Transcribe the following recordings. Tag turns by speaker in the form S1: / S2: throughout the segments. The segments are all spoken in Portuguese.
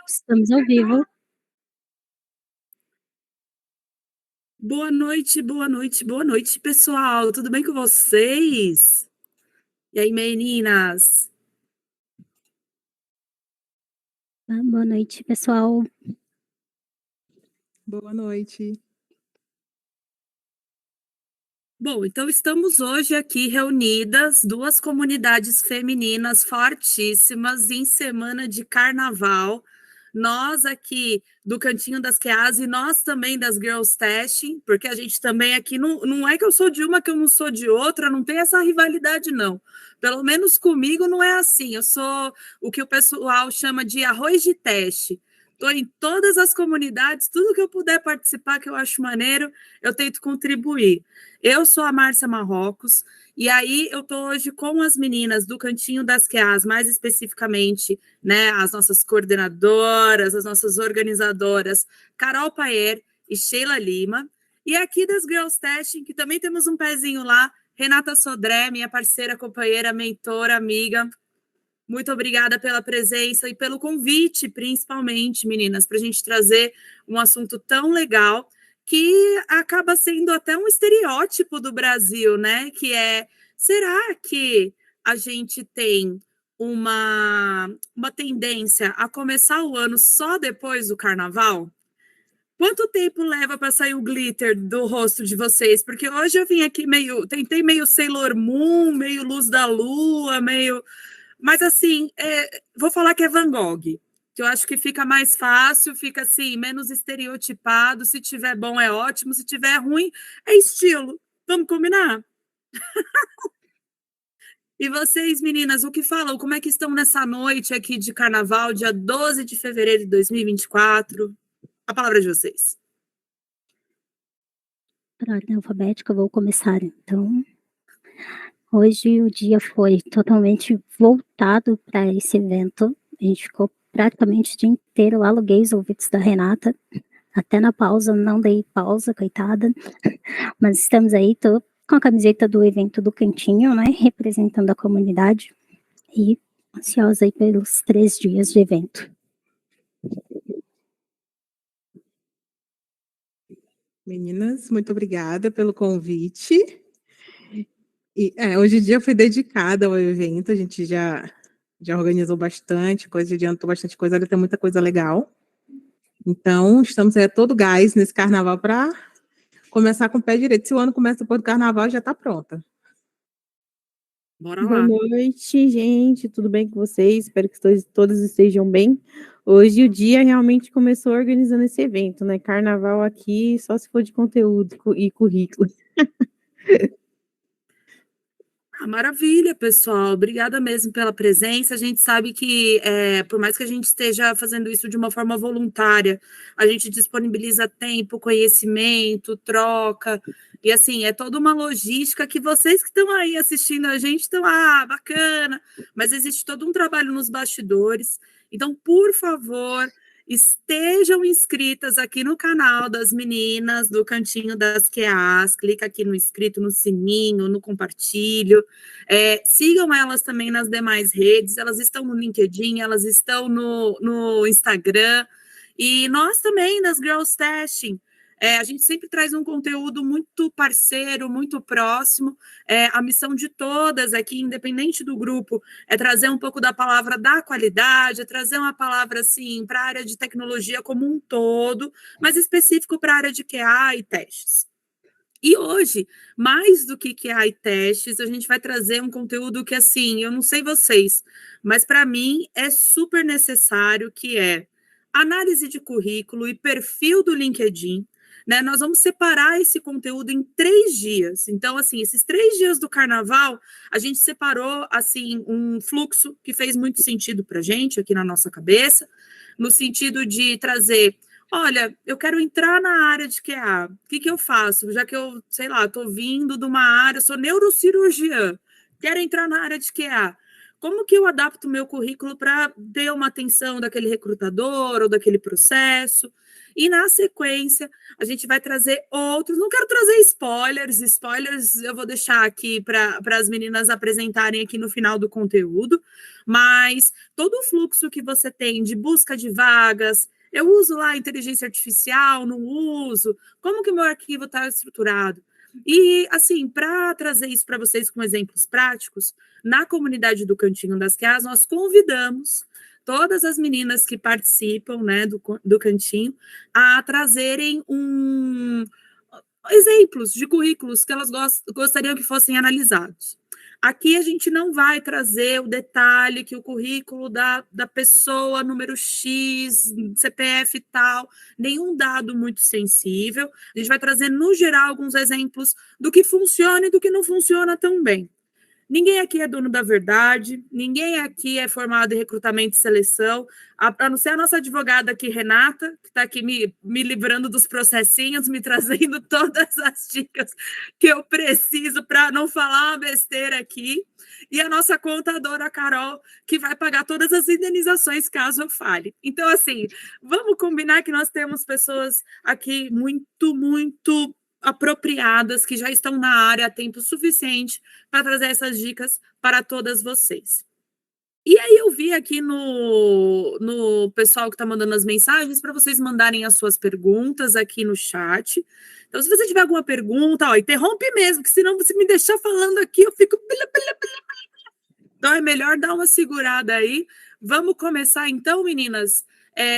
S1: Estamos ao vivo.
S2: Boa noite, boa noite, pessoal. Tudo bem com vocês? E aí, meninas?
S1: Boa noite, pessoal.
S3: Boa noite.
S2: Bom, então estamos hoje aqui reunidas, duas comunidades femininas fortíssimas em semana de carnaval. Nós aqui do Cantinho das QAs e nós também das Girls Testing, porque a gente também aqui não é que eu sou de uma que eu não sou de outra, não tem essa rivalidade, não. Pelo menos comigo não é assim. Eu sou o que o pessoal chama de arroz de teste. Estou em todas as comunidades, tudo que eu puder participar, que eu acho maneiro, eu tento contribuir. Eu sou a Márcia Marrocos, e aí eu estou hoje com as meninas do Cantinho das QAs, mais especificamente, né, as nossas coordenadoras, as nossas organizadoras, Carol Paer e Sheila Lima, e aqui das Girls Testing, que também temos um pezinho lá, Renata Sodré, minha parceira, companheira, mentora, amiga. Muito obrigada pela presença e pelo convite, principalmente, meninas, para a gente trazer um assunto tão legal que acaba sendo até um estereótipo do Brasil, né? Que é, será que a gente tem uma tendência a começar o ano só depois do carnaval? Quanto tempo leva para sair o glitter do rosto de vocês? Porque hoje eu vim aqui tentei meio Sailor Moon, meio Luz da Lua, meio... Mas assim, vou falar que é Van Gogh, que eu acho que fica mais fácil, fica assim, menos estereotipado. Se tiver bom é ótimo, se tiver ruim é estilo. Vamos combinar? E vocês, meninas, o que falam? Como é que estão nessa noite aqui de carnaval, dia 12 de fevereiro de 2024? A palavra é de vocês.
S1: Por ordem alfabética, eu vou começar, então. Hoje o dia foi totalmente voltado para esse evento. A gente ficou praticamente o dia inteiro. Eu aluguei os ouvidos da Renata. Até na pausa, não dei pausa, coitada. Mas estamos aí, tô com a camiseta do evento do Cantinho, né? Representando a comunidade. E ansiosa aí pelos 3 dias de evento.
S3: Meninas, muito obrigada pelo convite. E, hoje o dia foi dedicado ao evento, a gente já organizou bastante coisa, adiantou bastante coisa, ainda tem muita coisa legal. Então, estamos aí a todo gás nesse carnaval para começar com o pé direito. Se o ano começa depois do carnaval, já está pronta.
S2: Bora lá.
S4: Boa noite, gente. Tudo bem com vocês? Espero que todos estejam bem. Hoje o dia realmente começou organizando esse evento, né? Carnaval aqui, só se for de conteúdo e currículo.
S2: Maravilha, pessoal. Obrigada mesmo pela presença. A gente sabe que, por mais que a gente esteja fazendo isso de uma forma voluntária, a gente disponibiliza tempo, conhecimento, troca. E, assim, é toda uma logística que vocês que estão aí assistindo a gente estão, bacana. Mas existe todo um trabalho nos bastidores. Então, por favor, estejam inscritas aqui no canal das meninas do Cantinho das QAs, clica aqui no inscrito, no sininho, no compartilho, sigam elas também nas demais redes, elas estão no LinkedIn, elas estão no Instagram, e nós também, das Girls Testing, a gente sempre traz um conteúdo muito parceiro, muito próximo. A missão de todas aqui, independente do grupo, é trazer um pouco da palavra da qualidade, é trazer uma palavra assim para a área de tecnologia como um todo, mas específico para a área de QA e testes. E hoje, mais do que QA e testes, a gente vai trazer um conteúdo que, assim, eu não sei vocês, mas para mim é super necessário, que é análise de currículo e perfil do LinkedIn, né? Nós vamos separar esse conteúdo em 3 dias. Então, assim, esses 3 dias do carnaval, a gente separou, assim, um fluxo que fez muito sentido para a gente, aqui na nossa cabeça, no sentido de trazer... Olha, eu quero entrar na área de QA. O que eu faço? Já que eu, sei lá, estou vindo de uma área, sou neurocirurgiã, quero entrar na área de QA. como que eu adapto o meu currículo para ter uma atenção daquele recrutador ou daquele processo? E na sequência, a gente vai trazer outros. Não quero trazer spoilers eu vou deixar aqui para as meninas apresentarem aqui no final do conteúdo, mas todo o fluxo que você tem de busca de vagas, eu uso lá inteligência artificial, não uso, como que o meu arquivo está estruturado? E, assim, para trazer isso para vocês com exemplos práticos, na comunidade do Cantinho das QAs, nós convidamos todas as meninas que participam, né, do Cantinho a trazerem exemplos de currículos que elas gostariam que fossem analisados. Aqui a gente não vai trazer o detalhe que o currículo da pessoa, número X, CPF e tal, nenhum dado muito sensível. A gente vai trazer, no geral, alguns exemplos do que funciona e do que não funciona tão bem. Ninguém aqui é dono da verdade, ninguém aqui é formado em recrutamento e seleção, a não ser a nossa advogada aqui, Renata, que está aqui me livrando dos processinhos, me trazendo todas as dicas que eu preciso para não falar uma besteira aqui, e a nossa contadora, Carol, que vai pagar todas as indenizações caso eu fale. Então, assim, vamos combinar que nós temos pessoas aqui muito apropriadas, que já estão na área há tempo suficiente para trazer essas dicas para todas vocês. E aí eu vi aqui no pessoal que está mandando as mensagens para vocês mandarem as suas perguntas aqui no chat. Então, se você tiver alguma pergunta, ó, interrompe mesmo, que senão você me deixar falando aqui, eu fico... Então, é melhor dar uma segurada aí. Vamos começar então, meninas,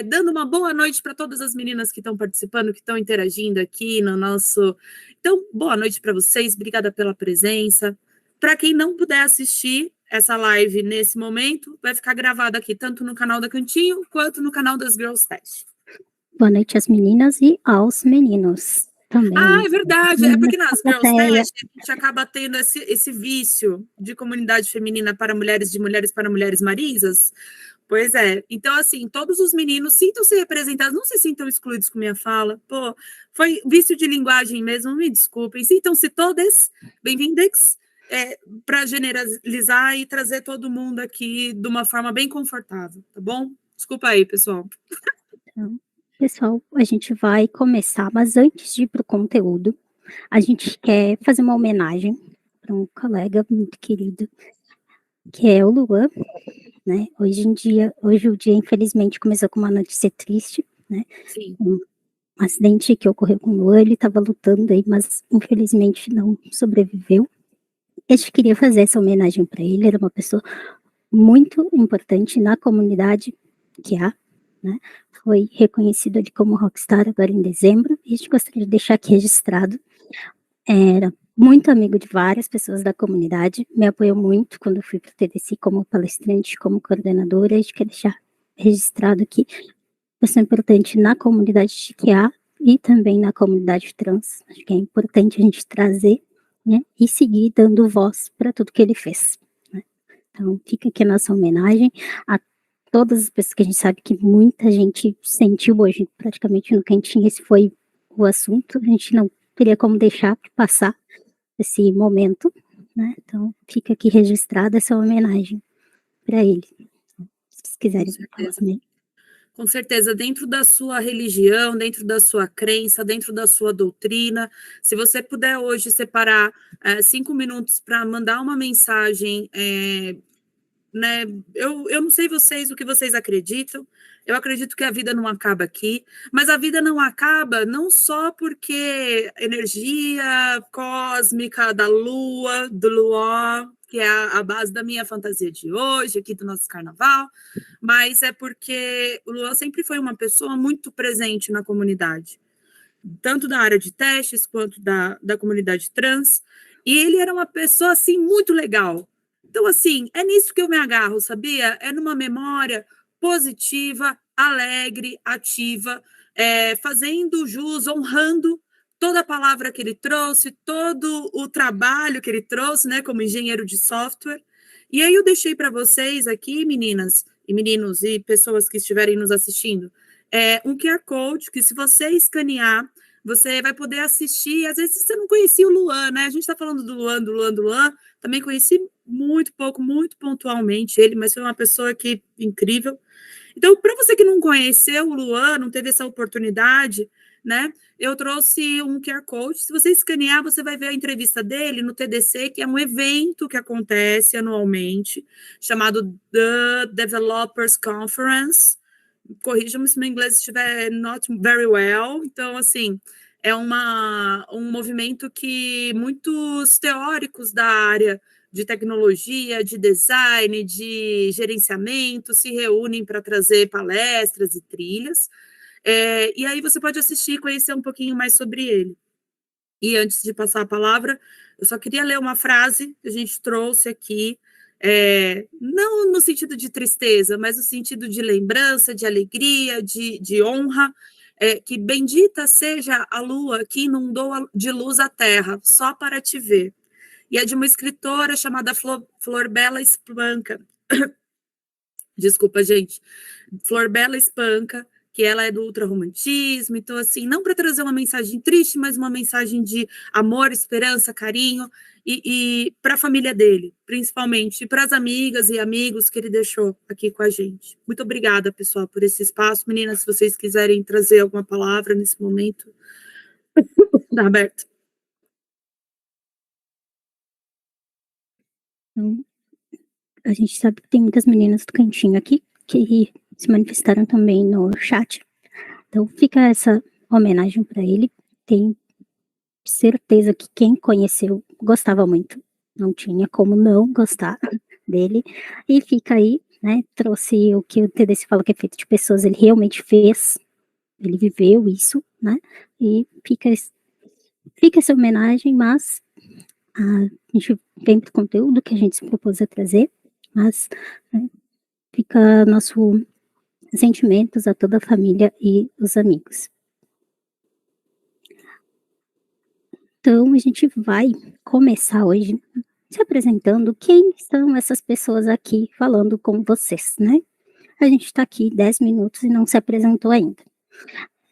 S2: dando uma boa noite para todas as meninas que estão participando, que estão interagindo aqui no nosso... Então, boa noite para vocês, obrigada pela presença. Para quem não puder assistir essa live nesse momento, vai ficar gravada aqui, tanto no canal da Cantinho, quanto no canal das Girls Test.
S1: Boa noite às meninas e aos meninos também.
S2: Ah, é verdade, é porque nas Girls Test a gente acaba tendo esse vício de comunidade feminina para mulheres, de mulheres para mulheres marisas. Pois é. Então, assim, todos os meninos sintam-se representados, não se sintam excluídos com minha fala. Pô, foi vício de linguagem mesmo, me desculpem. Sintam-se todas bem-vindas para generalizar e trazer todo mundo aqui de uma forma bem confortável, tá bom? Desculpa aí, pessoal.
S1: Então, pessoal, a gente vai começar, mas antes de ir para o conteúdo, a gente quer fazer uma homenagem para um colega muito querido, que é o Luan, né? Hoje o dia, infelizmente, começou com uma notícia triste, né?
S2: Sim.
S1: Um acidente que ocorreu com o Luan, ele estava lutando aí, mas infelizmente não sobreviveu. A gente queria fazer essa homenagem para ele, era uma pessoa muito importante na comunidade que há, né? Foi reconhecido ali como rockstar agora em dezembro, e a gente gostaria de deixar aqui registrado. Era muito amigo de várias pessoas da comunidade, me apoiou muito quando eu fui para o TDC como palestrante, como coordenadora. A gente quer deixar registrado aqui, pessoa importante na comunidade de QA e também na comunidade trans. Acho que é importante a gente trazer, né, e seguir dando voz para tudo que ele fez, né? Então, fica aqui a nossa homenagem a todas as pessoas que a gente sabe que muita gente sentiu hoje, praticamente no Cantinho, esse foi o assunto, a gente não teria como deixar de passar esse momento, né? Então, fica aqui registrada essa homenagem para ele. Se vocês quiserem falar também.
S2: Com certeza, dentro da sua religião, dentro da sua crença, dentro da sua doutrina, se você puder hoje separar 5 minutos para mandar uma mensagem, né? Eu não sei vocês o que vocês acreditam. Eu acredito que a vida não acaba aqui, mas a vida não acaba não só porque energia cósmica da lua, do luar, que é a base da minha fantasia de hoje, aqui do nosso carnaval, mas é porque o Luan sempre foi uma pessoa muito presente na comunidade, tanto da área de testes quanto da comunidade trans, e ele era uma pessoa, assim, muito legal. Então, assim, é nisso que eu me agarro, sabia? É numa memória positiva, alegre, ativa, fazendo jus, honrando toda a palavra que ele trouxe, todo o trabalho que ele trouxe, né, como engenheiro de software. E aí eu deixei para vocês aqui, meninas e meninos e pessoas que estiverem nos assistindo, um QR Code que, se você escanear, você vai poder assistir. Às vezes você não conhecia o Luan, né? A gente está falando do Luan, também conheci muito pouco, muito pontualmente ele, mas foi uma pessoa que incrível. Então, para você que não conheceu o Luan, não teve essa oportunidade, né? Eu trouxe um QR Code. Se você escanear, você vai ver a entrevista dele no TDC, que é um evento que acontece anualmente, chamado The Developers Conference. Corrija-me se meu inglês estiver not very well. Então, assim, é um movimento que muitos teóricos da área de tecnologia, de design, de gerenciamento se reúnem para trazer palestras e trilhas. E aí você pode assistir e conhecer um pouquinho mais sobre ele. E antes de passar a palavra, eu só queria ler uma frase que a gente trouxe aqui, não no sentido de tristeza, mas no sentido de lembrança, de alegria, de honra, que bendita seja a lua que inundou de luz a terra, só para te ver. E é de uma escritora chamada Florbela Espanca. Desculpa, gente. Florbela Espanca, que ela é do ultrarromantismo. Então, assim, não para trazer uma mensagem triste, mas uma mensagem de amor, esperança, carinho, e para a família dele, principalmente, e para as amigas e amigos que ele deixou aqui com a gente. Muito obrigada, pessoal, por esse espaço. Meninas, se vocês quiserem trazer alguma palavra nesse momento, está aberto.
S1: Então, a gente sabe que tem muitas meninas do cantinho aqui que se manifestaram também no chat. Então fica essa homenagem para ele. Tenho certeza que quem conheceu gostava muito. Não tinha como não gostar dele. E fica aí, né? Trouxe o que o TDC fala que é feito de pessoas, ele realmente fez. Ele viveu isso, né? E fica essa homenagem, mas a gente tem muito conteúdo que a gente se propôs a trazer, mas né, fica nosso sentimentos a toda a família e os amigos. Então, a gente vai começar hoje se apresentando quem são essas pessoas aqui falando com vocês, né? A gente está aqui 10 minutos e não se apresentou ainda.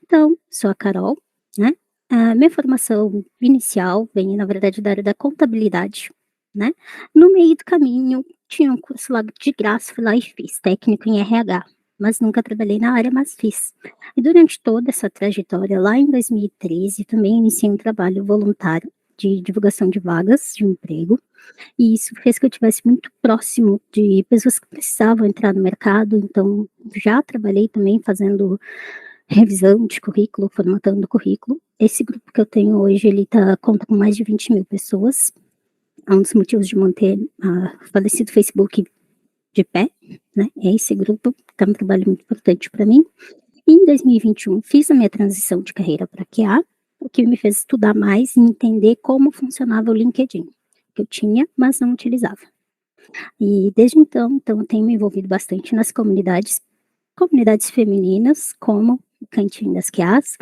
S1: Então, sou a Carol, né? A minha formação inicial vem, na verdade, da área da contabilidade, né? No meio do caminho, tinha um curso lá de graça, fui lá e fiz, técnico em RH, mas nunca trabalhei na área, mas fiz. E durante toda essa trajetória, lá em 2013, também iniciei um trabalho voluntário de divulgação de vagas de emprego, e isso fez que eu estivesse muito próximo de pessoas que precisavam entrar no mercado, então já trabalhei também fazendo revisão de currículo, formatando currículo. Esse grupo que eu tenho hoje, ele conta com mais de 20 mil pessoas. É um dos motivos de manter o falecido Facebook de pé, né? É esse grupo, que é um trabalho muito importante para mim. E em 2021, fiz a minha transição de carreira para QA, o que me fez estudar mais e entender como funcionava o LinkedIn, que eu tinha, mas não utilizava. E desde então eu tenho me envolvido bastante nas comunidades femininas, como o Cantinho das QAs,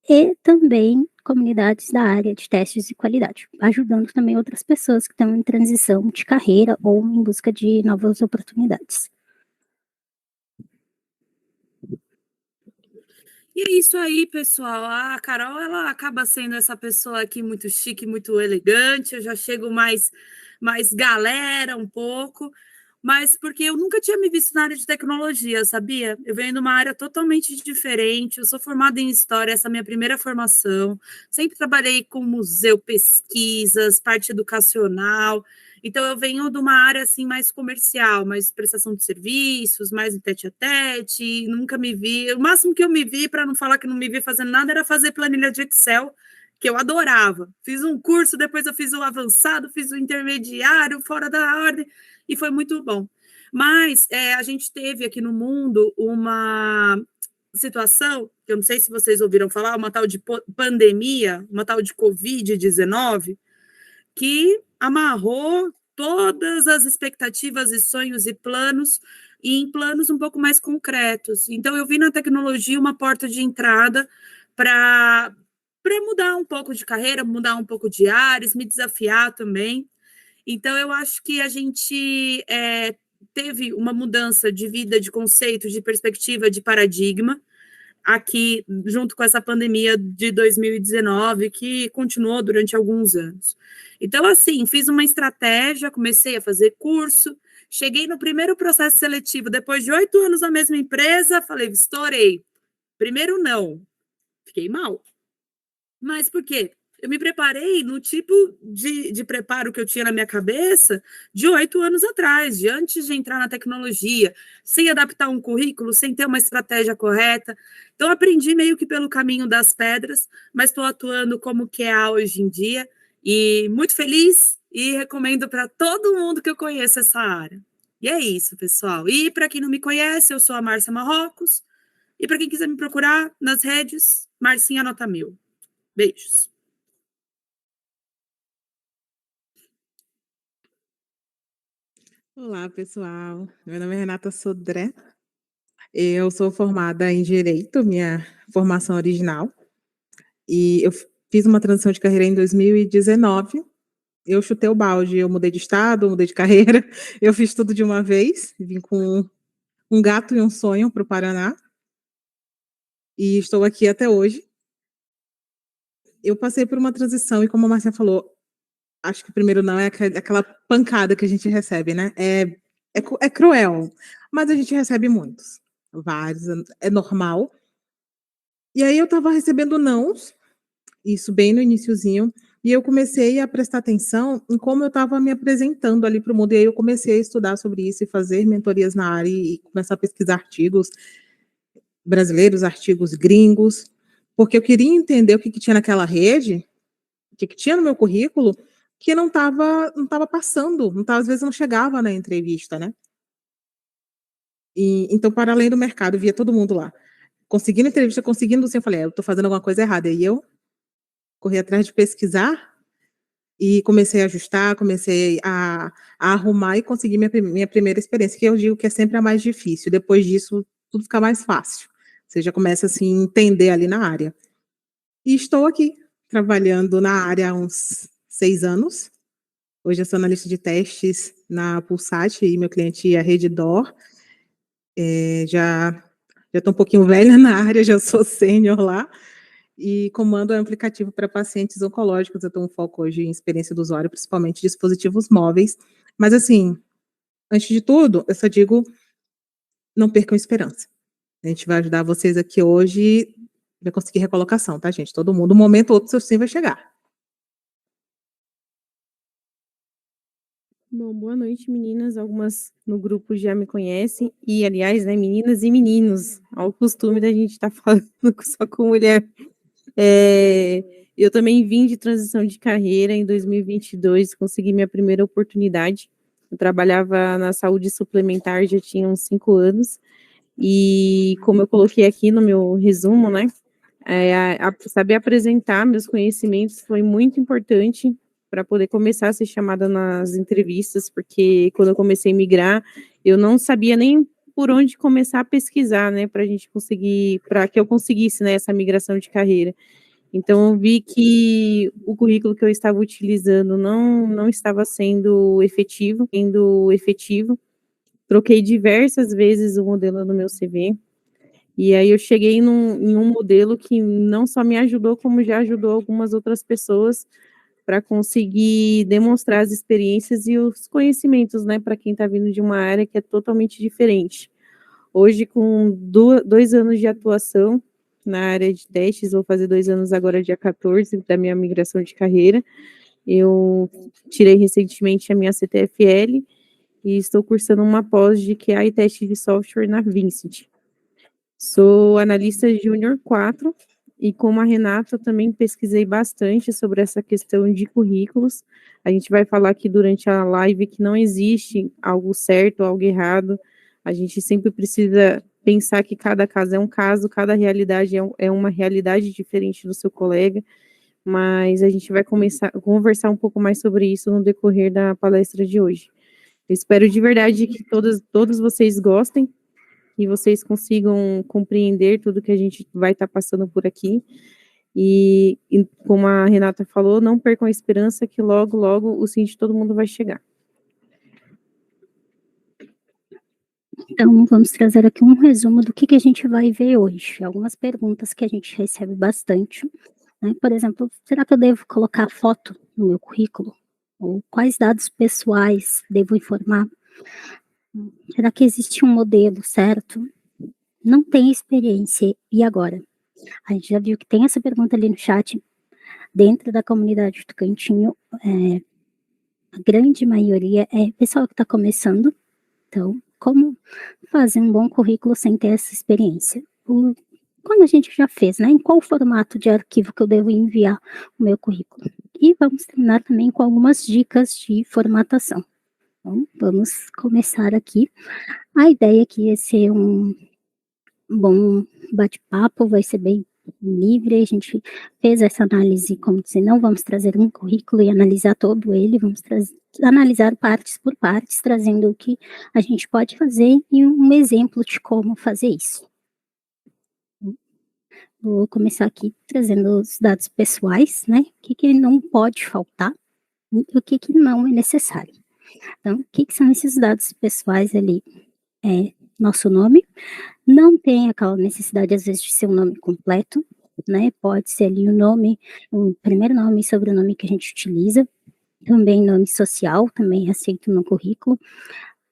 S1: e também comunidades da área de testes de qualidade, ajudando também outras pessoas que estão em transição de carreira ou em busca de novas oportunidades.
S2: E é isso aí, pessoal. A Carol, ela acaba sendo essa pessoa aqui muito chique, muito elegante. Eu já chego mais galera um pouco, mas porque eu nunca tinha me visto na área de tecnologia, sabia? Eu venho de uma área totalmente diferente. Eu sou formada em história, essa é a minha primeira formação. Sempre trabalhei com museu, pesquisas, parte educacional. Então, eu venho de uma área assim mais comercial, mais prestação de serviços, mais tete a tete, nunca me vi. O máximo que eu me vi, para não falar que não me vi fazendo nada, era fazer planilha de Excel, que eu adorava. Fiz um curso, depois eu fiz o avançado, fiz o intermediário, fora da ordem, e foi muito bom. Mas a gente teve aqui no mundo uma situação, que eu não sei se vocês ouviram falar, uma tal de pandemia, uma tal de Covid-19, que amarrou todas as expectativas e sonhos e planos, e em planos um pouco mais concretos. Então, eu vi na tecnologia uma porta de entrada para mudar um pouco de carreira, mudar um pouco de áreas, me desafiar também. Então, eu acho que a gente teve uma mudança de vida, de conceito, de perspectiva, de paradigma. aqui, junto com essa pandemia de 2019, que continuou durante alguns anos. Então, assim, fiz uma estratégia, comecei a fazer curso, cheguei no primeiro processo seletivo, depois de 8 anos na mesma empresa, falei, estourei. Primeiro não, fiquei mal. Mas por quê? Eu me preparei no tipo de preparo que eu tinha na minha cabeça de 8 anos atrás, de antes de entrar na tecnologia, sem adaptar um currículo, sem ter uma estratégia correta. Então, aprendi meio que pelo caminho das pedras, mas estou atuando como QA hoje em dia, e muito feliz, e recomendo para todo mundo que eu conheço essa área. E é isso, pessoal. E para quem não me conhece, eu sou a Márcia Marrocos, e para quem quiser me procurar nas redes, Marcinha Nota 1000. Beijos.
S3: Olá, pessoal. Meu nome é Renata Sodré. Eu sou formada em Direito, minha formação original. E eu fiz uma transição de carreira em 2019. Eu chutei o balde, eu mudei de estado, mudei de carreira. Eu fiz tudo de uma vez. Vim com um gato e um sonho para o Paraná. E estou aqui até hoje. Eu passei por uma transição e, como a Marcia falou, acho que o primeiro não é aquela pancada que a gente recebe, né? É cruel, mas a gente recebe muitos, vários, é normal. E aí eu estava recebendo nãos, isso bem no iniciozinho, e eu comecei a prestar atenção em como eu estava me apresentando ali para o mundo, e aí eu comecei a estudar sobre isso e fazer mentorias na área e começar a pesquisar artigos brasileiros, artigos gringos, porque eu queria entender o que tinha naquela rede, o que tinha no meu currículo, que não tava passando, às vezes não chegava na entrevista, né? Então, para além do mercado, via todo mundo lá, conseguindo entrevista, conseguindo, assim, eu falei, eu estou fazendo alguma coisa errada. E eu corri atrás de pesquisar e comecei a ajustar, comecei a arrumar e consegui minha primeira experiência, que eu digo que é sempre a mais difícil. Depois disso, tudo fica mais fácil. Você já começa, assim, a entender ali na área. E estou aqui, trabalhando na área há uns 6 anos. Hoje eu sou analista de testes na Pulsat e meu cliente é a Redditor. Já estou um pouquinho velha na área, já sou sênior lá. E comando um aplicativo para pacientes oncológicos. Eu tenho um foco hoje em experiência do usuário, principalmente dispositivos móveis. Mas, assim, antes de tudo, eu só digo, não percam esperança. A gente vai ajudar vocês aqui hoje, vai conseguir recolocação, tá, gente? Todo mundo, um momento ou outro, seu sim vai chegar.
S4: Bom, boa noite, meninas. Algumas no grupo já me conhecem. E, aliás, né, meninas e meninos, ao costume da gente estar falando só com mulher. Eu também vim de transição de carreira em 2022, consegui minha primeira oportunidade. Eu trabalhava na saúde suplementar já tinha uns 5 anos. E, como eu coloquei aqui no meu resumo, né, saber apresentar meus conhecimentos foi muito importante para poder começar a ser chamada nas entrevistas, porque quando eu comecei a migrar, eu não sabia nem por onde começar a pesquisar, né, para que eu conseguisse, né, essa migração de carreira. Então, eu vi que o currículo que eu estava utilizando não estava sendo efetivo. Troquei diversas vezes o modelo no meu CV. E aí eu cheguei em um modelo que não só me ajudou, como já ajudou algumas outras pessoas para conseguir demonstrar as experiências e os conhecimentos, né, para quem está vindo de uma área que é totalmente diferente. Hoje, com 2 anos de atuação na área de testes, vou fazer 2 anos agora, dia 14, da minha migração de carreira. Eu tirei recentemente a minha CTFL e estou cursando uma pós de QA e teste de software na Vincent. Sou analista júnior 4 e, como a Renata, também pesquisei bastante sobre essa questão de currículos. A gente vai falar aqui durante a live que não existe algo certo, algo errado. A gente sempre precisa pensar que cada caso é um caso, cada realidade é uma realidade diferente do seu colega, mas a gente vai começar a conversar um pouco mais sobre isso no decorrer da palestra de hoje. Eu espero de verdade que todos vocês gostem, que vocês consigam compreender tudo que a gente vai estar passando por aqui. E como a Renata falou, não percam a esperança que logo, logo o sim de todo mundo vai chegar.
S1: Então, vamos trazer aqui um resumo do que a gente vai ver hoje. Algumas perguntas que a gente recebe bastante, né? Por exemplo, será que eu devo colocar foto no meu currículo? Ou quais dados pessoais devo informar? Será que existe um modelo certo? Não tem experiência, e agora? A gente já viu que tem essa pergunta ali no chat, dentro da comunidade do Cantinho, a grande maioria é pessoal que está começando. Então, como fazer um bom currículo sem ter essa experiência? Quando a gente já fez, né? Em qual formato de arquivo que eu devo enviar o meu currículo? E vamos terminar também com algumas dicas de formatação. Então, vamos começar aqui. A ideia aqui é ser um bom bate-papo, vai ser bem livre. A gente fez essa análise, como dizer, não vamos trazer um currículo e analisar todo ele, vamos analisar partes por partes, trazendo o que a gente pode fazer e um exemplo de como fazer isso. Vou começar aqui trazendo os dados pessoais, né? O que não pode faltar e o que não é necessário. Então, o que são esses dados pessoais ali? Nosso nome, não tem aquela necessidade, às vezes, de ser um nome completo, né? Pode ser ali o nome, o primeiro nome e sobrenome que a gente utiliza. Também nome social, também aceito no currículo.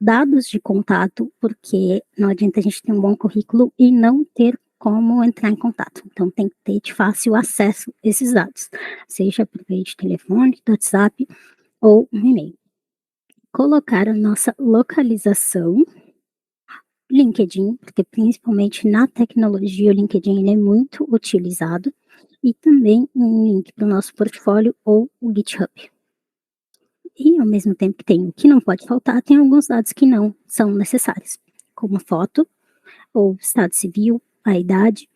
S1: Dados de contato, porque não adianta a gente ter um bom currículo e não ter como entrar em contato. Então, tem que ter de fácil acesso a esses dados, seja por meio de telefone, do WhatsApp ou um e-mail. Colocar a nossa localização, LinkedIn, porque principalmente na tecnologia o LinkedIn ele é muito utilizado, e também um link para o nosso portfólio ou o GitHub. E ao mesmo tempo que tem o que não pode faltar, tem alguns dados que não são necessários, como foto, ou estado civil, a idade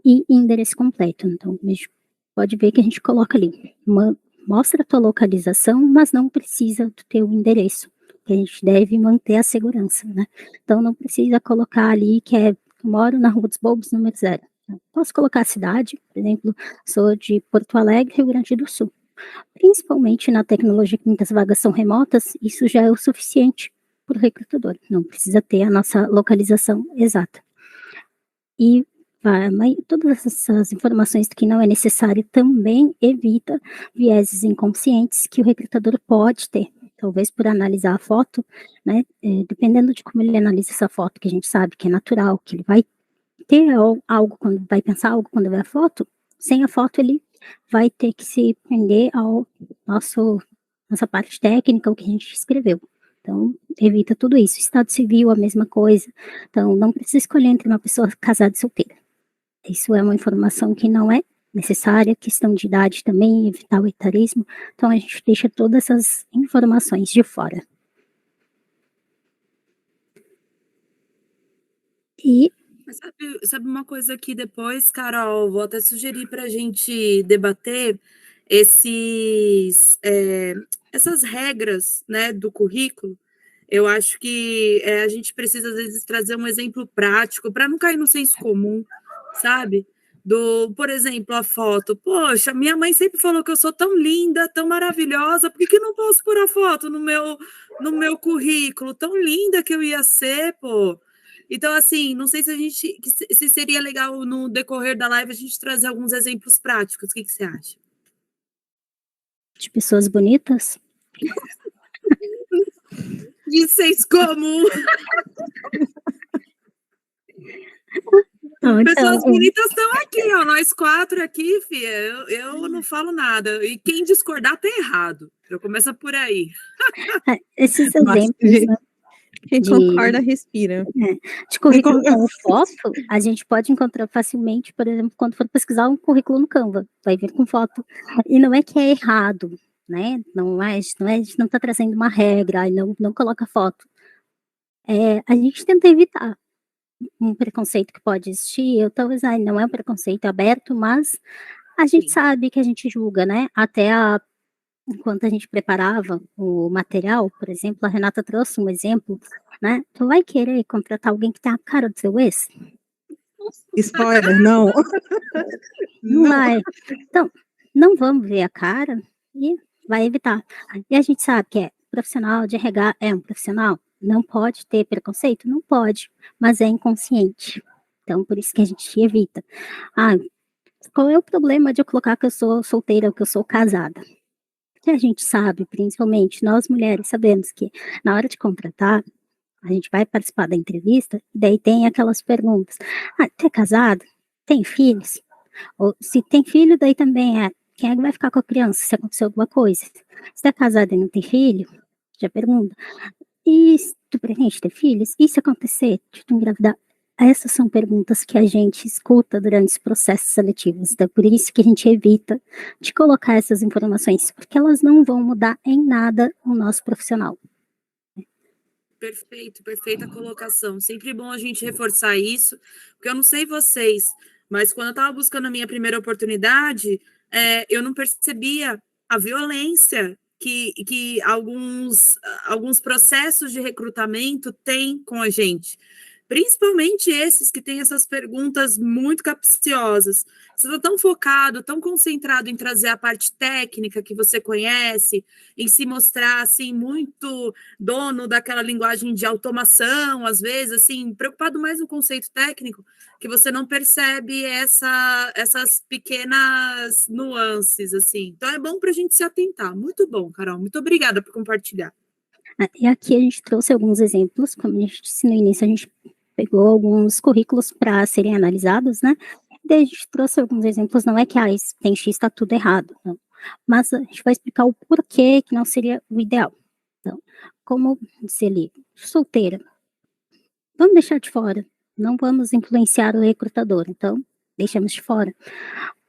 S1: e endereço completo. Então, a gente pode ver que a gente coloca ali, mostra a tua localização, mas não precisa do teu endereço, que a gente deve manter a segurança, né? Então, não precisa colocar ali que moro na Rua dos Bobos, número 0. Posso colocar a cidade, por exemplo, sou de Porto Alegre, Rio Grande do Sul. Principalmente na tecnologia que muitas vagas são remotas, isso já é o suficiente para o recrutador, não precisa ter a nossa localização exata. E todas essas informações que não é necessário também evita vieses inconscientes que o recrutador pode ter, talvez por analisar a foto, né, dependendo de como ele analisa essa foto, que a gente sabe que é natural, que ele vai ter algo quando vai pensar algo quando vê a foto, sem a foto ele vai ter que se prender ao nossa parte técnica, o que a gente escreveu. Então, evita tudo isso. Estado civil, a mesma coisa. Então, não precisa escolher entre uma pessoa casada e solteira. Isso é uma informação que não é necessária, questão de idade também, evitar o etarismo. Então, a gente deixa todas essas informações de fora. E
S2: Mas sabe uma coisa que depois, Carol, vou até sugerir para a gente debater essas regras, né, do currículo. Eu acho que a gente precisa, às vezes, trazer um exemplo prático para não cair no senso comum, sabe? Por exemplo, a foto. Poxa, minha mãe sempre falou que eu sou tão linda, tão maravilhosa, por que não posso pôr a foto no meu currículo? Tão linda que eu ia ser, pô. Então, assim, não sei se seria legal no decorrer da live a gente trazer alguns exemplos práticos. O que você acha?
S1: De pessoas bonitas?
S2: De senso comum.
S1: Não,
S2: Pessoas bonitas estão aqui, ó. Nós 4 aqui, filha. Eu não falo nada. E quem discordar tá errado. Já começa por aí.
S1: Esses exemplos, né?
S4: Quem concorda, respira.
S1: De currículo com foto, a gente pode encontrar facilmente, por exemplo, quando for pesquisar um currículo no Canva, vai vir com foto. E não é que é errado, né? A gente não está trazendo uma regra, não coloca foto. A gente tenta evitar um preconceito que pode existir, talvez não é um preconceito aberto, mas a gente sabe que a gente julga, né? Enquanto a gente preparava o material, por exemplo, a Renata trouxe um exemplo, né? Tu vai querer contratar alguém que tem a cara do seu ex?
S3: Spoiler, não.
S1: Não vai. Então, não vamos ver a cara e vai evitar. E a gente sabe que profissional de RH é um profissional, não pode ter preconceito? Não pode, mas é inconsciente. Então, por isso que a gente evita. Qual é o problema de eu colocar que eu sou solteira ou que eu sou casada? Que a gente sabe, principalmente nós mulheres, sabemos que na hora de contratar, a gente vai participar da entrevista, e daí tem aquelas perguntas. Tu é casado? Tem filhos? Ou se tem filho, daí também quem é que vai ficar com a criança se acontecer alguma coisa? Se tu é casado e não tem filho, já pergunta. E se tu pretende ter filhos? E se acontecer de tu engravidar? Essas são perguntas que a gente escuta durante os processos seletivos. Então, por isso que a gente evita de colocar essas informações, porque elas não vão mudar em nada o nosso profissional.
S2: Perfeito, perfeita colocação. Sempre bom a gente reforçar isso, porque eu não sei vocês, mas quando eu estava buscando a minha primeira oportunidade, eu não percebia a violência que alguns processos de recrutamento têm com a gente. Principalmente esses que têm essas perguntas muito capciosas. Você está tão focado, tão concentrado em trazer a parte técnica que você conhece, em se mostrar assim muito dono daquela linguagem de automação, às vezes, assim, preocupado mais no conceito técnico, que você não percebe essas pequenas nuances, assim. Então é bom para a gente se atentar. Muito bom, Carol. Muito obrigada por compartilhar.
S1: E aqui a gente trouxe alguns exemplos, como a gente disse no início, a gente pegou alguns currículos para serem analisados, né? Daí a gente trouxe alguns exemplos, não é que isso tem X, está tudo errado, não. Mas a gente vai explicar o porquê que não seria o ideal. Então, como disse ali, solteira, vamos deixar de fora, não vamos influenciar o recrutador, então deixamos de fora.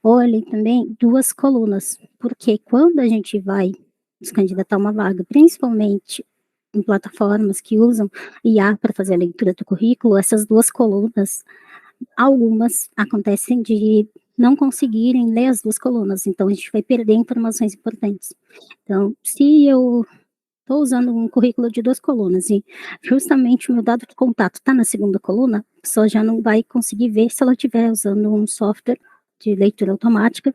S1: Olhem também 2 colunas, porque quando a gente vai se candidatar a uma vaga, principalmente em plataformas que usam IA para fazer a leitura do currículo, essas 2 colunas, algumas acontecem de não conseguirem ler as 2 colunas, então a gente vai perder informações importantes. Então, se eu estou usando um currículo de 2 colunas e justamente o meu dado de contato está na segunda coluna, a pessoa já não vai conseguir ver se ela estiver usando um software de leitura automática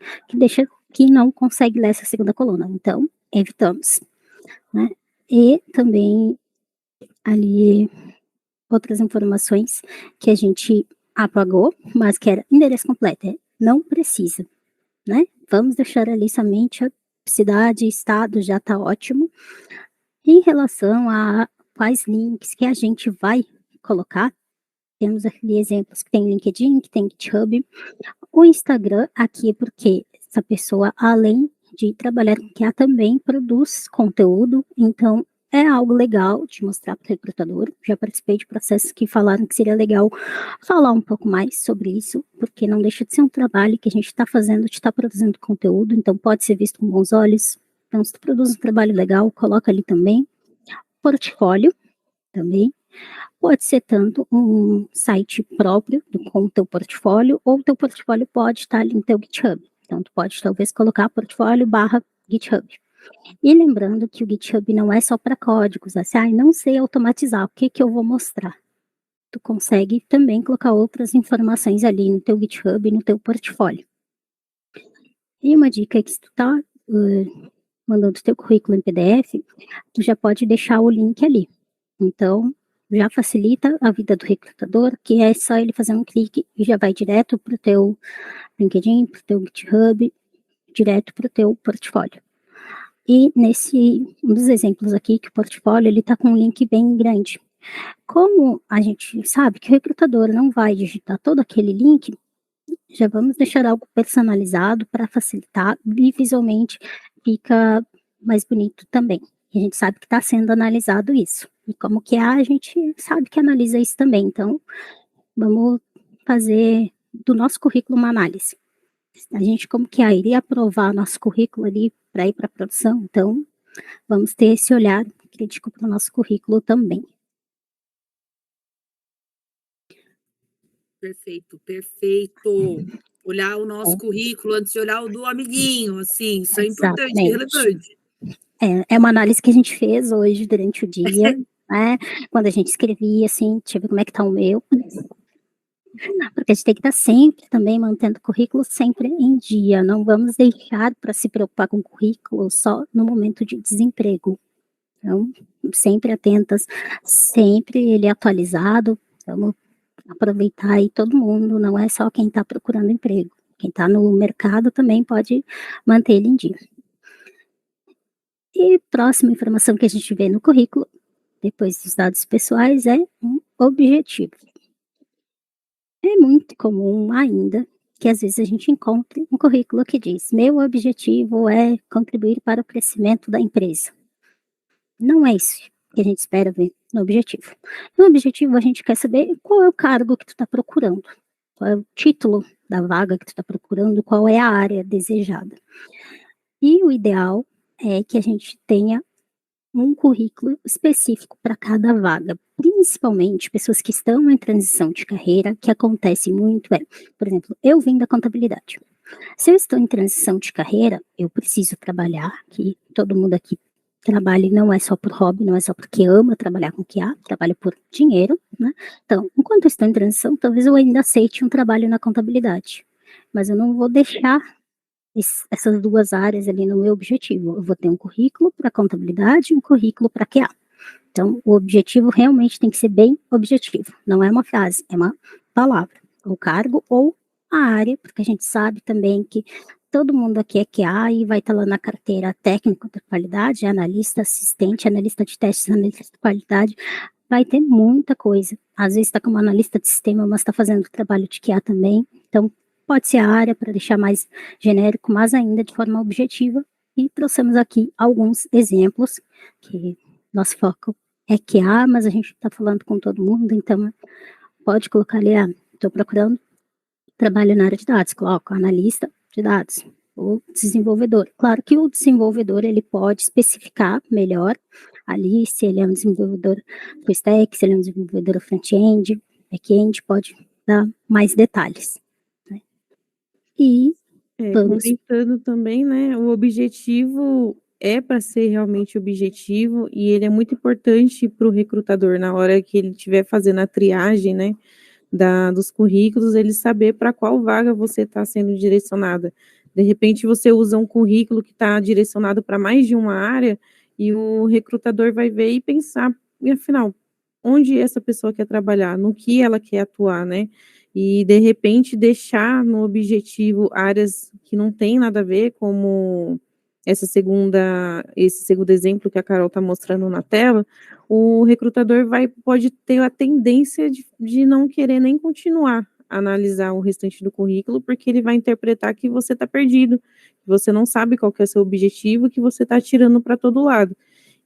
S1: que não consegue ler essa segunda coluna. Então, evitamos, né? E também ali outras informações que a gente apagou, mas que era endereço completo, não precisa, né? Vamos deixar ali somente a cidade, estado, já está ótimo. Em relação a quais links que a gente vai colocar, temos ali exemplos que tem LinkedIn, que tem GitHub. O Instagram aqui é porque essa pessoa, além de trabalhar com QA, também produz conteúdo, então é algo legal de mostrar para o recrutador. Já participei de processos que falaram que seria legal falar um pouco mais sobre isso, porque não deixa de ser um trabalho que a gente está fazendo, de estar produzindo conteúdo, então pode ser visto com bons olhos. Então, se tu produz um trabalho legal, coloca ali também. Portfólio também. Pode ser tanto um site próprio com o teu portfólio, ou o teu portfólio pode estar ali no teu GitHub. Então, tu pode talvez colocar portfólio/GitHub. E lembrando que o GitHub não é só para códigos, assim, não sei automatizar, o que eu vou mostrar? Tu consegue também colocar outras informações ali no teu GitHub e no teu portfólio. E uma dica é que se tu tá mandando teu currículo em PDF, tu já pode deixar o link ali. Então, já facilita a vida do recrutador, que é só ele fazer um clique e já vai direto para o teu LinkedIn, para o teu GitHub, direto para o teu portfólio. E um dos exemplos aqui, que o portfólio, ele tá com um link bem grande. Como a gente sabe que o recrutador não vai digitar todo aquele link, já vamos deixar algo personalizado para facilitar e visualmente fica mais bonito também. E a gente sabe que está sendo analisado isso. E como que a gente sabe que analisa isso também. Então, vamos fazer do nosso currículo uma análise. A gente, como que iria aprovar nosso currículo ali para ir para a produção, então vamos ter esse olhar crítico para o nosso currículo também.
S2: Perfeito, perfeito. Olhar o nosso currículo antes de olhar o do amiguinho, assim, isso é importante e relevante.
S1: É uma análise que a gente fez hoje durante o dia, né? Quando a gente escrevia, assim, deixa eu ver como é que tá o meu. Porque a gente tem que estar sempre também mantendo o currículo sempre em dia. Não vamos deixar para se preocupar com o currículo só no momento de desemprego. Então, sempre atentas, sempre ele atualizado, vamos aproveitar aí todo mundo, não é só quem está procurando emprego, quem está no mercado também pode manter ele em dia. E próxima informação que a gente vê no currículo, depois dos dados pessoais, é um objetivo. É muito comum ainda que às vezes a gente encontre um currículo que diz: meu objetivo é contribuir para o crescimento da empresa. Não é isso que a gente espera ver no objetivo. No objetivo, a gente quer saber qual é o cargo que tu está procurando, qual é o título da vaga que tu está procurando, qual é a área desejada. E o ideal é que a gente tenha um currículo específico para cada vaga, principalmente pessoas que estão em transição de carreira, que acontece muito por exemplo, eu vim da contabilidade. Se eu estou em transição de carreira, eu preciso trabalhar, que todo mundo aqui trabalha não é só por hobby, não é só porque ama trabalhar com QA, trabalha por dinheiro, né? Então, enquanto eu estou em transição, talvez eu ainda aceite um trabalho na contabilidade, mas eu não vou deixar essas duas áreas ali no meu objetivo. Eu vou ter um currículo para contabilidade e um currículo para QA. Então, o objetivo realmente tem que ser bem objetivo. Não é uma frase, é uma palavra. O cargo ou a área, porque a gente sabe também que todo mundo aqui é QA e vai estar lá na carteira técnico de qualidade, analista, assistente, analista de testes, analista de qualidade. Vai ter muita coisa. Às vezes está como analista de sistema, mas está fazendo trabalho de QA também. Então, pode ser a área para deixar mais genérico, mas ainda de forma objetiva. E trouxemos aqui alguns exemplos, que nosso foco é QA, mas a gente está falando com todo mundo, então pode colocar ali, estou procurando trabalho na área de dados, coloco analista de dados, ou desenvolvedor. Claro que o desenvolvedor, ele pode especificar melhor ali, se ele é um desenvolvedor full stack, se ele é um desenvolvedor front-end, back-end, pode dar mais detalhes. E
S4: comentando também, né, o objetivo é para ser realmente objetivo e ele é muito importante para o recrutador na hora que ele estiver fazendo a triagem, né, dos currículos, ele saber para qual vaga você está sendo direcionada. De repente você usa um currículo que está direcionado para mais de uma área e o recrutador vai ver e pensar, e afinal, onde essa pessoa quer trabalhar, no que ela quer atuar, né? E de repente deixar no objetivo áreas que não tem nada a ver, como esse segundo exemplo que a Carol está mostrando na tela, o recrutador pode ter a tendência de não querer nem continuar a analisar o restante do currículo, porque ele vai interpretar que você está perdido, que você não sabe qual que é o seu objetivo, que você está atirando para todo lado.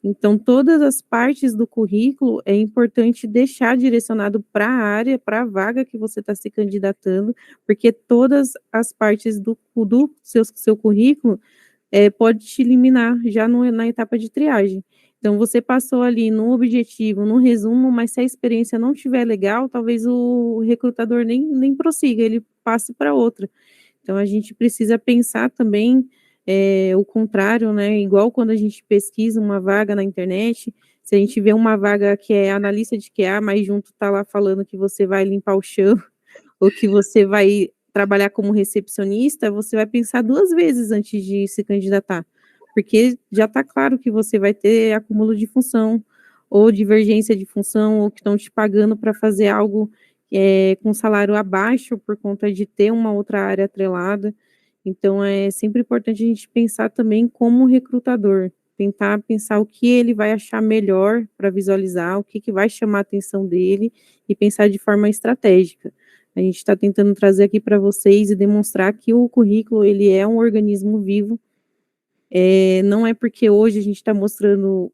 S4: Então, todas as partes do currículo é importante deixar direcionado para a área, para a vaga que você está se candidatando, porque todas as partes do seu currículo pode te eliminar já na etapa de triagem. Então, você passou ali no objetivo, no resumo, mas se a experiência não estiver legal, talvez o recrutador nem prossiga, ele passe para outra. Então, a gente precisa pensar também o contrário, né? Igual quando a gente pesquisa uma vaga na internet, se a gente vê uma vaga que é analista de QA, mas junto está lá falando que você vai limpar o chão, ou que você vai trabalhar como recepcionista, você vai pensar 2 vezes antes de se candidatar, porque já está claro que você vai ter acúmulo de função, ou divergência de função, ou que estão te pagando para fazer algo com salário abaixo por conta de ter uma outra área atrelada. Então, é sempre importante a gente pensar também como recrutador, tentar pensar o que ele vai achar melhor para visualizar, o que vai chamar a atenção dele e pensar de forma estratégica. A gente está tentando trazer aqui para vocês e demonstrar que o currículo, ele é um organismo vivo. Não é porque hoje a gente está mostrando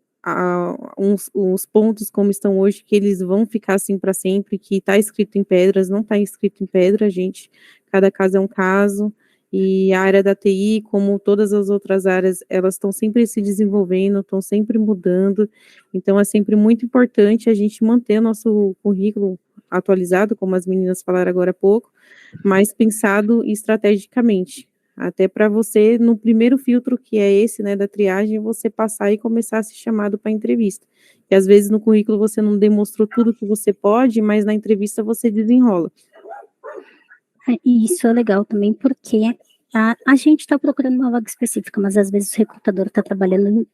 S4: uns pontos como estão hoje, que eles vão ficar assim para sempre, que está escrito em pedras, não está escrito em pedra, gente. Cada caso é um caso. E a área da TI, como todas as outras áreas, elas estão sempre se desenvolvendo, estão sempre mudando. Então, é sempre muito importante a gente manter o nosso currículo atualizado, como as meninas falaram agora há pouco, mas pensado estrategicamente. Até para você, no primeiro filtro, que é esse, né, da triagem, você passar e começar a ser chamado para entrevista. E às vezes no currículo você não demonstrou tudo que você pode, mas na entrevista você desenrola.
S1: E isso é legal também, porque a gente está procurando uma vaga específica, mas às vezes o recrutador está trabalhando em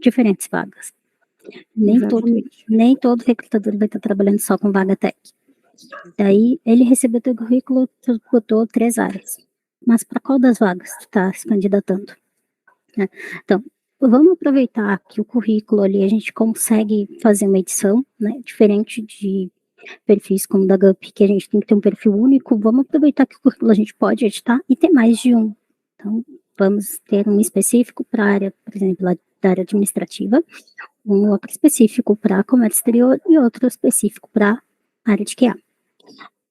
S1: diferentes vagas.
S4: Exatamente.
S1: Nem todo recrutador vai estar trabalhando só com vaga tech. Daí, ele recebeu teu currículo, tu botou 3 áreas. Mas para qual das vagas tu tá se candidatando? Né? Então, vamos aproveitar que o currículo ali a gente consegue fazer uma edição, né? Diferente de perfis como o da GUP, que a gente tem que ter um perfil único, vamos aproveitar que o currículo a gente pode editar e ter mais de um. Então, vamos ter um específico para a área, por exemplo, da área administrativa, um outro específico para comércio exterior e outro específico para a área de QA.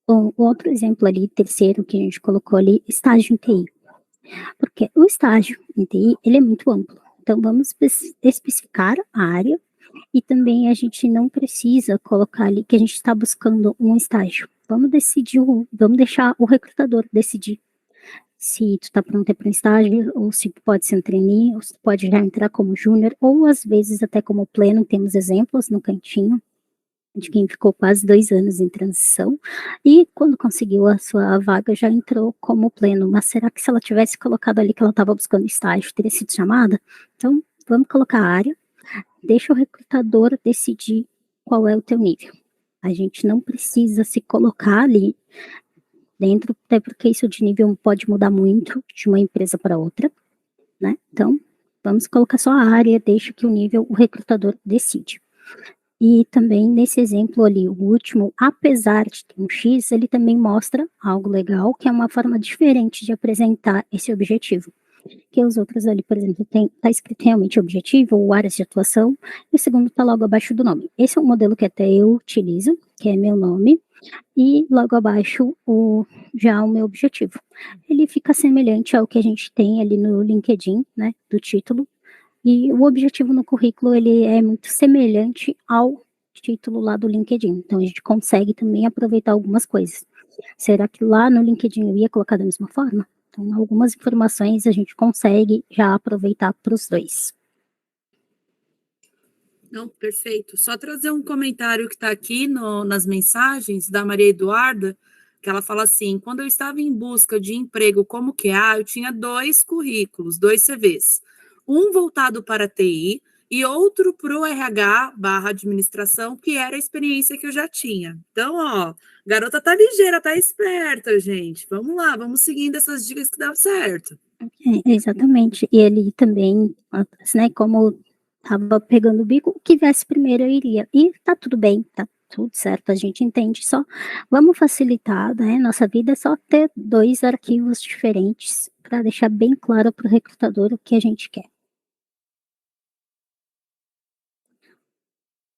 S1: Um outro exemplo ali, terceiro, que a gente colocou ali, estágio em TI. Porque o estágio em TI, ele é muito amplo. Então, vamos especificar a área e também a gente não precisa colocar ali que a gente está buscando um estágio. Vamos deixar o recrutador decidir se tu está pronto para um estágio, ou se tu pode ser um trainee, ou se tu pode já entrar como júnior, ou às vezes até como pleno. Temos exemplos no cantinho de quem ficou quase 2 anos em transição, e quando conseguiu a sua vaga já entrou como pleno. Mas será que se ela tivesse colocado ali que ela estava buscando estágio, teria sido chamada? Então, vamos colocar a área, deixa o recrutador decidir qual é o teu nível. A gente não precisa se colocar ali dentro, até porque isso de nível pode mudar muito de uma empresa para outra, né? Então, vamos colocar só a área, deixa que o nível o recrutador decide. E também nesse exemplo ali, o último, apesar de ter um X, ele também mostra algo legal, que é uma forma diferente de apresentar esse objetivo. Que os outros ali, por exemplo, tá escrito realmente objetivo ou áreas de atuação, e o segundo tá logo abaixo do nome. Esse é um modelo que até eu utilizo, que é meu nome, e logo abaixo já o meu objetivo. Ele fica semelhante ao que a gente tem ali no LinkedIn, né, do título, e o objetivo no currículo, ele é muito semelhante ao título lá do LinkedIn. Então, a gente consegue também aproveitar algumas coisas. Será que lá no LinkedIn eu ia colocar da mesma forma? Então, algumas informações a gente consegue já aproveitar para os dois.
S2: Não, perfeito. Só trazer um comentário que está aqui nas mensagens da Maria Eduarda, que ela fala assim: quando eu estava em busca de emprego como QA, eu tinha 2 currículos, 2 CVs. Um voltado para TI e outro para o RH/administração, que era a experiência que eu já tinha. Então, ó, garota tá ligeira, tá esperta, gente. Vamos lá, vamos seguindo essas dicas que dá certo.
S1: Exatamente. E ele também, né, como estava pegando o bico, o que viesse primeiro eu iria. E tá tudo bem, tá tudo certo, a gente entende. Só vamos facilitar, né? Nossa vida é só ter 2 arquivos diferentes para deixar bem claro para o recrutador o que a gente quer.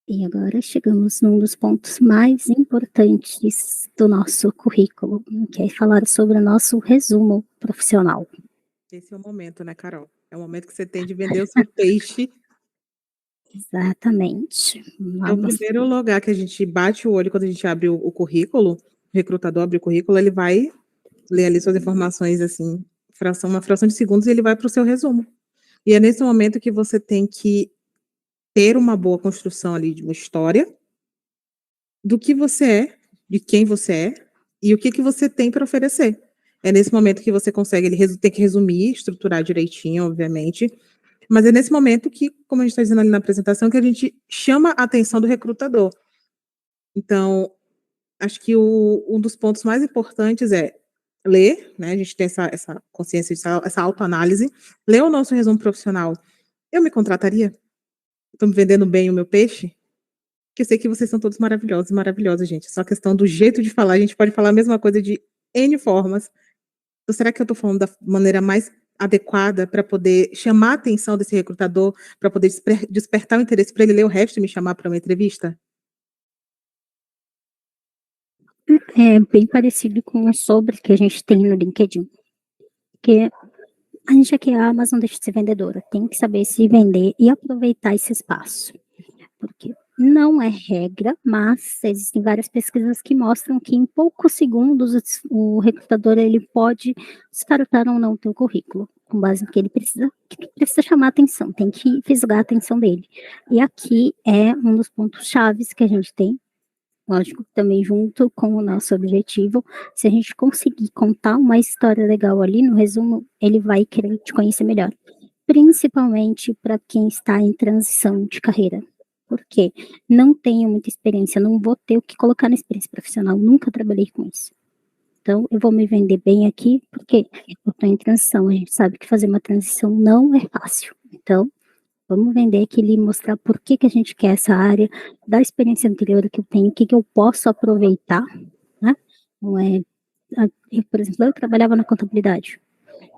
S1: E agora chegamos num dos pontos mais importantes do nosso currículo, que é falar sobre o nosso resumo profissional.
S3: Esse é o momento, né, Carol? É o momento que você tem de vender o seu peixe.
S1: Exatamente.
S3: É o primeiro lugar que a gente bate o olho quando a gente abre o currículo, o recrutador abre o currículo, ele vai ler ali suas informações, assim, uma fração de segundos, e ele vai para o seu resumo. E é nesse momento que você tem que ter uma boa construção ali de uma história, do que você é, de quem você é, e o que você tem para oferecer. É nesse momento que você consegue, ele tem que resumir, estruturar direitinho, obviamente, mas é nesse momento que, como a gente está dizendo ali na apresentação, que a gente chama a atenção do recrutador. Então, acho que um dos pontos mais importantes é ler, né? A gente tem essa consciência, essa autoanálise, ler o nosso resumo profissional. Eu me contrataria? Estou me vendendo bem o meu peixe? Porque eu sei que vocês são todos maravilhosos, maravilhosas, gente. Só questão do jeito de falar, a gente pode falar a mesma coisa de N formas. Então, será que eu estou falando da maneira mais adequada para poder chamar a atenção desse recrutador, para poder despertar o interesse para ele ler o resto e me chamar para uma entrevista?
S1: É bem parecido com o sobre que a gente tem no LinkedIn. Porque a gente aqui, a Amazon deixa de ser vendedora, tem que saber se vender e aproveitar esse espaço. Porque não é regra, mas existem várias pesquisas que mostram que em poucos segundos o recrutador ele pode descartar ou não o teu currículo, com base no que ele precisa chamar a atenção, tem que fisgar a atenção dele. E aqui é um dos pontos chaves que a gente tem, lógico, também junto com o nosso objetivo. Se a gente conseguir contar uma história legal ali no resumo, ele vai querer te conhecer melhor, principalmente para quem está em transição de carreira. Porque não tenho muita experiência, não vou ter o que colocar na experiência profissional, nunca trabalhei com isso. Então, eu vou me vender bem aqui, porque eu estou em transição, a gente sabe que fazer uma transição não é fácil. Então, vamos vender aquilo e mostrar por que a gente quer essa área, da experiência anterior que eu tenho, o que eu posso aproveitar, né? Não é, por exemplo, eu trabalhava na contabilidade.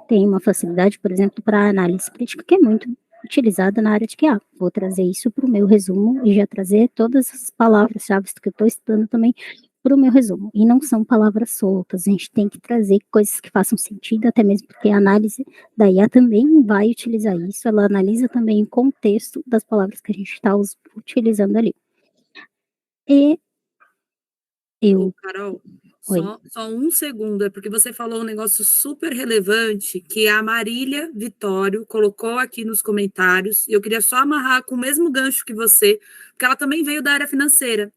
S1: Tem uma facilidade, por exemplo, para análise crítica, que é muito utilizada na área de QA. Vou trazer isso para o meu resumo e já trazer todas as palavras-chave que eu estou estudando também para o meu resumo. E não são palavras soltas, a gente tem que trazer coisas que façam sentido, até mesmo porque a análise da IA também vai utilizar isso, ela analisa também o contexto das palavras que a gente está utilizando ali. E eu...
S2: Carol,
S1: Oi.
S2: só um segundo, é porque você falou um negócio super relevante que a Marília Vitório colocou aqui nos comentários, e eu queria só amarrar com o mesmo gancho que você, porque ela também veio da área financeira,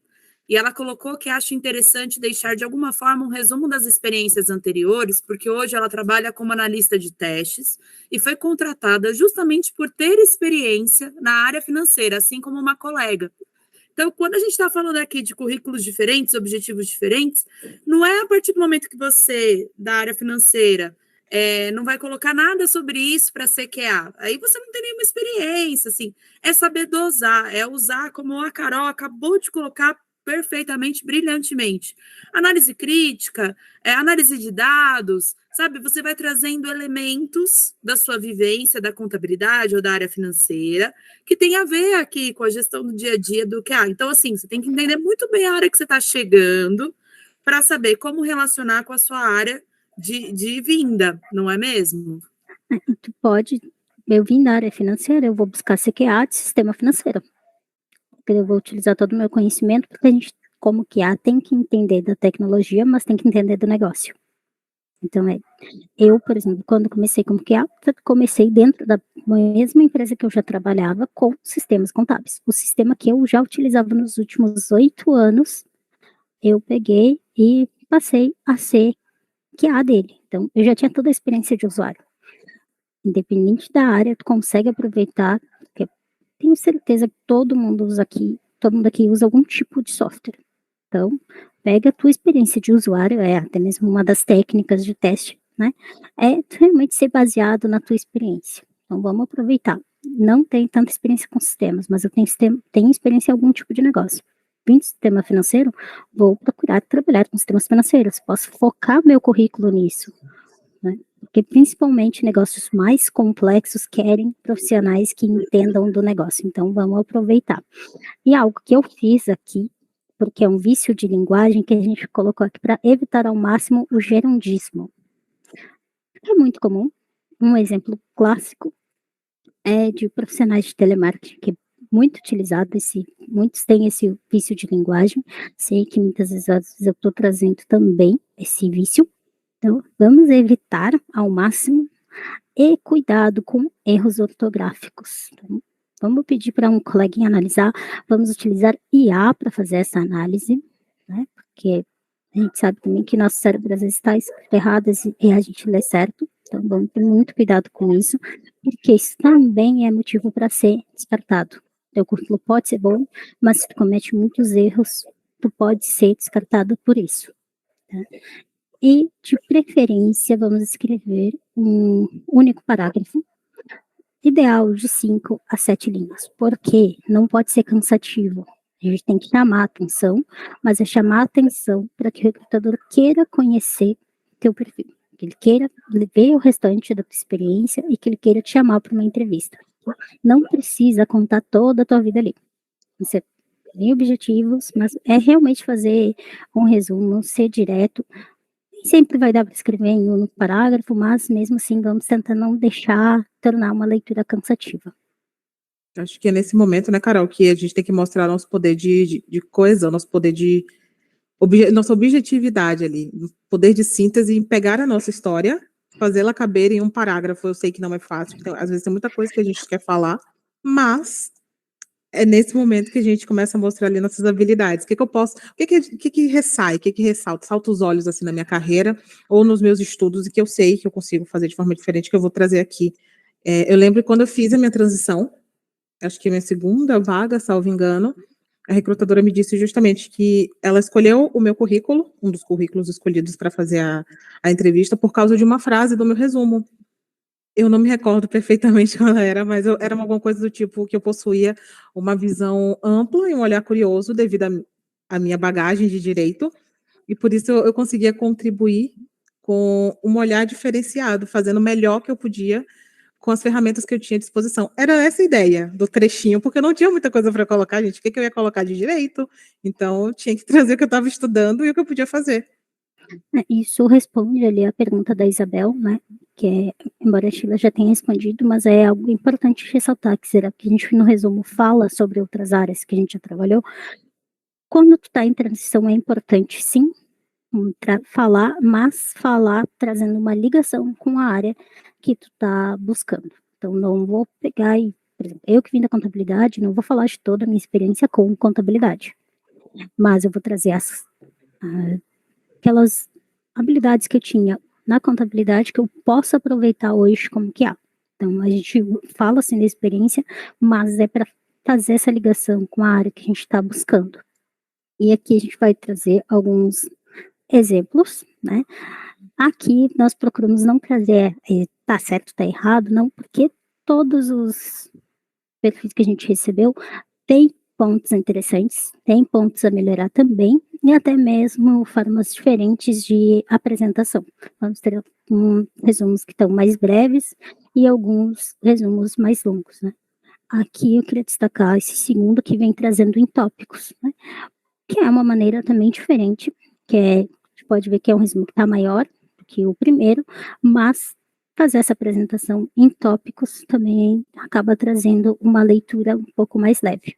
S2: e ela colocou que acha interessante deixar de alguma forma um resumo das experiências anteriores, porque hoje ela trabalha como analista de testes e foi contratada justamente por ter experiência na área financeira, assim como uma colega. Então, quando a gente está falando aqui de currículos diferentes, objetivos diferentes, não é a partir do momento que você, da área financeira, não vai colocar nada sobre isso para ser QA. Aí você não tem nenhuma experiência, assim. É saber dosar, é usar, como a Carol acabou de colocar perfeitamente, brilhantemente. Análise crítica, análise de dados, sabe? Você vai trazendo elementos da sua vivência, da contabilidade ou da área financeira, que tem a ver aqui com a gestão do dia a dia do QA. Então, assim, você tem que entender muito bem a área que você está chegando para saber como relacionar com a sua área de vinda, não é mesmo?
S1: Tu pode, eu vim da área financeira, eu vou buscar CQA de sistema financeiro. Eu vou utilizar todo o meu conhecimento, porque a gente, como QA, tem que entender da tecnologia, mas tem que entender do negócio. Então, eu, por exemplo, quando comecei como QA, comecei dentro da mesma empresa que eu já trabalhava com sistemas contábeis. O sistema que eu já utilizava nos últimos 8 anos, eu peguei e passei a ser QA dele. Então, eu já tinha toda a experiência de usuário. Independente da área, tu consegue aproveitar, porque tenho certeza que todo mundo aqui usa algum tipo de software. Então, pega a tua experiência de usuário, até mesmo uma das técnicas de teste, né? É realmente ser baseado na tua experiência. Então, vamos aproveitar. Não tenho tanta experiência com sistemas, mas eu tenho experiência em algum tipo de negócio. Vim do sistema financeiro, vou procurar trabalhar com sistemas financeiros. Posso focar meu currículo nisso, né? Porque principalmente negócios mais complexos querem profissionais que entendam do negócio. Então, vamos aproveitar. E algo que eu fiz aqui, porque é um vício de linguagem que a gente colocou aqui para evitar ao máximo o gerundismo. É muito comum. Um exemplo clássico é de profissionais de telemarketing, que é muito utilizado, muitos têm esse vício de linguagem. Sei que muitas vezes eu estou trazendo também esse vício. Então, vamos evitar ao máximo e cuidado com erros ortográficos. Então, vamos pedir para um coleguinha analisar, vamos utilizar IA para fazer essa análise, né? Porque a gente sabe também que nosso cérebro às vezes está errado e a gente lê certo. Então, vamos ter muito cuidado com isso, porque isso também é motivo para ser descartado. Teu currículo pode ser bom, mas se tu comete muitos erros, tu pode ser descartado por isso. Tá? E, de preferência, vamos escrever um único parágrafo, ideal de 5 a 7 linhas, porque não pode ser cansativo. A gente tem que chamar a atenção, mas é chamar a atenção para que o recrutador queira conhecer teu perfil, que ele queira ver o restante da tua experiência e que ele queira te chamar para uma entrevista. Não precisa contar toda a tua vida ali. Você tem objetivos, mas é realmente fazer um resumo, ser direto. Sempre vai dar para escrever em um parágrafo, mas mesmo assim vamos tentar não tornar uma leitura cansativa.
S3: Acho que é nesse momento, né, Carol, que a gente tem que mostrar nosso poder de coesão, nosso poder nossa objetividade ali, poder de síntese, em pegar a nossa história, fazê-la caber em um parágrafo. Eu sei que não é fácil, porque às vezes tem muita coisa que a gente quer falar, mas é nesse momento que a gente começa a mostrar ali nossas habilidades. O que eu posso, o que ressai, o que ressalta, salta os olhos assim na minha carreira ou nos meus estudos e que eu sei que eu consigo fazer de forma diferente, que eu vou trazer aqui. Eu lembro quando eu fiz a minha transição, acho que minha segunda vaga, salvo engano, a recrutadora me disse justamente que ela escolheu o meu currículo, um dos currículos escolhidos para fazer a entrevista, por causa de uma frase do meu resumo. Eu não me recordo perfeitamente qual era, mas era alguma coisa do tipo que eu possuía uma visão ampla e um olhar curioso devido à minha bagagem de direito, e por isso eu conseguia contribuir com um olhar diferenciado, fazendo o melhor que eu podia com as ferramentas que eu tinha à disposição. Era essa a ideia do trechinho, porque eu não tinha muita coisa para colocar, gente. O que eu ia colocar de direito? Então, eu tinha que trazer o que eu estava estudando e o que eu podia fazer.
S1: Isso responde ali a pergunta da Isabel, né? Que é, embora a Sheila já tenha respondido, mas é algo importante ressaltar, que será que a gente no resumo fala sobre outras áreas que a gente já trabalhou. Quando tu tá em transição é importante, sim, falar, mas falar trazendo uma ligação com a área que tu tá buscando. Então, não vou pegar e, por exemplo, eu que vim da contabilidade, não vou falar de toda a minha experiência com contabilidade, mas eu vou trazer aquelas habilidades que eu tinha na contabilidade que eu posso aproveitar hoje como que há. Então, a gente fala assim da experiência, mas é para fazer essa ligação com a área que a gente está buscando. E aqui a gente vai trazer alguns exemplos, né? Aqui nós procuramos não trazer tá certo, tá errado, não, porque todos os perfis que a gente recebeu têm pontos interessantes, tem pontos a melhorar também, e até mesmo formas diferentes de apresentação. Vamos ter resumos que estão mais breves e alguns resumos mais longos, né? Aqui eu queria destacar esse segundo que vem trazendo em tópicos, né? Que é uma maneira também diferente, que é, a gente pode ver que é um resumo que está maior do que o primeiro, mas fazer essa apresentação em tópicos também acaba trazendo uma leitura um pouco mais leve.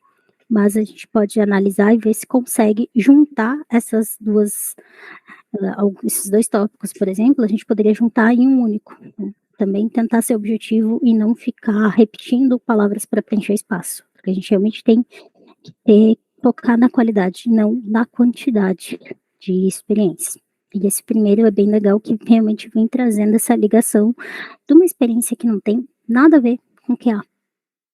S1: Mas a gente pode analisar e ver se consegue juntar esses dois tópicos, por exemplo, a gente poderia juntar em um único. Né? Também tentar ser objetivo e não ficar repetindo palavras para preencher espaço, porque a gente realmente tem que focar na qualidade, não na quantidade de experiência. E esse primeiro é bem legal, que realmente vem trazendo essa ligação de uma experiência que não tem nada a ver com o que há,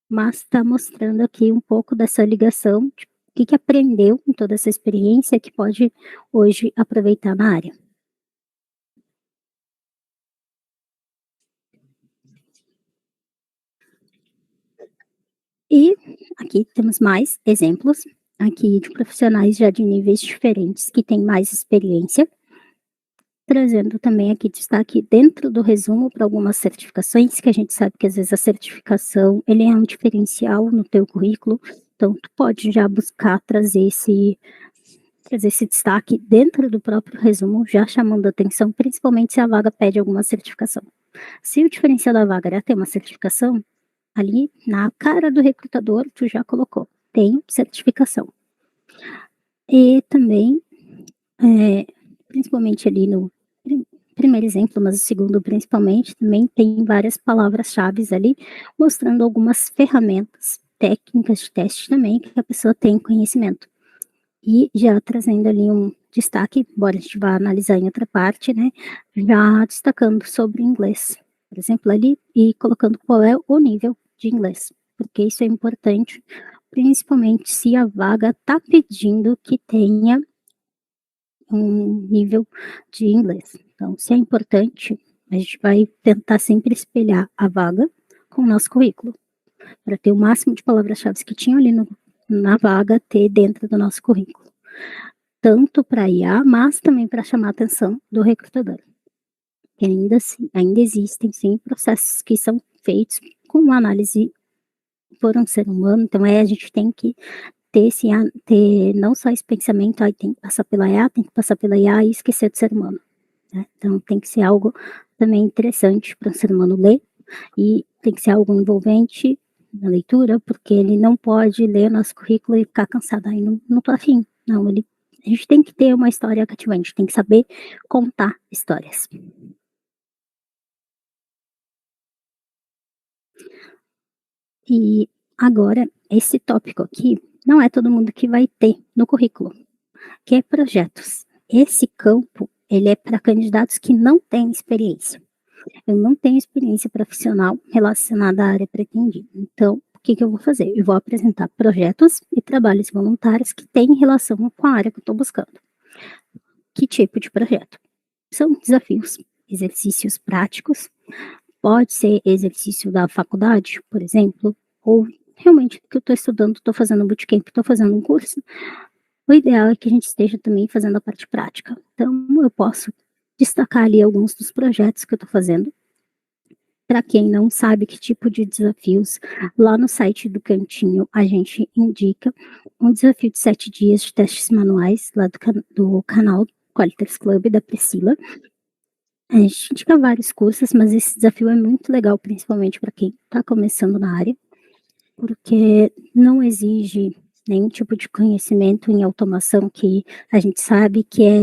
S1: mas está mostrando aqui um pouco dessa ligação, de o que aprendeu em toda essa experiência que pode hoje aproveitar na área. E aqui temos mais exemplos aqui de profissionais já de níveis diferentes que têm mais experiência, trazendo também aqui destaque dentro do resumo para algumas certificações, que a gente sabe que às vezes a certificação, ele é um diferencial no teu currículo, então tu pode já buscar trazer esse destaque dentro do próprio resumo, já chamando a atenção, principalmente se a vaga pede alguma certificação. Se o diferencial da vaga era ter uma certificação, ali na cara do recrutador tu já colocou, tem certificação. E também, principalmente ali no primeiro exemplo, mas o segundo principalmente, também tem várias palavras-chave ali, mostrando algumas ferramentas, técnicas de teste também, que a pessoa tem conhecimento. E já trazendo ali um destaque, embora a gente vá analisar em outra parte, né, já destacando sobre inglês, por exemplo, ali, e colocando qual é o nível de inglês, porque isso é importante, principalmente se a vaga está pedindo que tenha um nível de inglês. Então, se é importante, a gente vai tentar sempre espelhar a vaga com o nosso currículo, para ter o máximo de palavras-chave que tinham ali na vaga, ter dentro do nosso currículo. Tanto para IA, mas também para chamar a atenção do recrutador. Que ainda existem, sim, processos que são feitos com análise por um ser humano, então a gente tem que ter não só esse pensamento, tem que passar pela IA e esquecer do ser humano. Né? Então tem que ser algo também interessante para o ser humano ler, e tem que ser algo envolvente na leitura, porque ele não pode ler nosso currículo e ficar cansado, aí não tô afim. Não, a gente tem que ter uma história cativante, tem que saber contar histórias. E agora, esse tópico aqui, não é todo mundo que vai ter no currículo, que é projetos. Esse campo, ele é para candidatos que não têm experiência. Eu não tenho experiência profissional relacionada à área pretendida. Então, que eu vou fazer? Eu vou apresentar projetos e trabalhos voluntários que têm relação com a área que eu estou buscando. Que tipo de projeto? São desafios, exercícios práticos, pode ser exercício da faculdade, por exemplo, ou realmente o que eu estou estudando, estou fazendo bootcamp, estou fazendo um curso. O ideal é que a gente esteja também fazendo a parte prática. Então, eu posso destacar ali alguns dos projetos que eu estou fazendo. Para quem não sabe que tipo de desafios, lá no site do Cantinho a gente indica um desafio de 7 dias de testes manuais, lá do canal Qualiters Club da Priscila. A gente indica vários cursos, mas esse desafio é muito legal, principalmente para quem está começando na área, porque não exige nenhum tipo de conhecimento em automação, que a gente sabe que é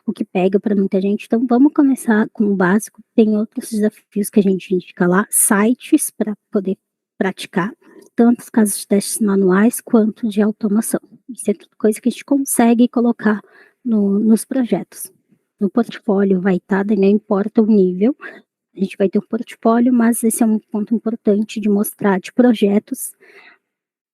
S1: o que pega para muita gente. Então, vamos começar com o básico. Tem outros desafios que a gente indica lá, sites para poder praticar, tanto os casos de testes manuais quanto de automação. Isso é tudo coisa que a gente consegue colocar nos projetos. No portfólio vai estar, não importa o nível, a gente vai ter um portfólio, mas esse é um ponto importante de mostrar de projetos,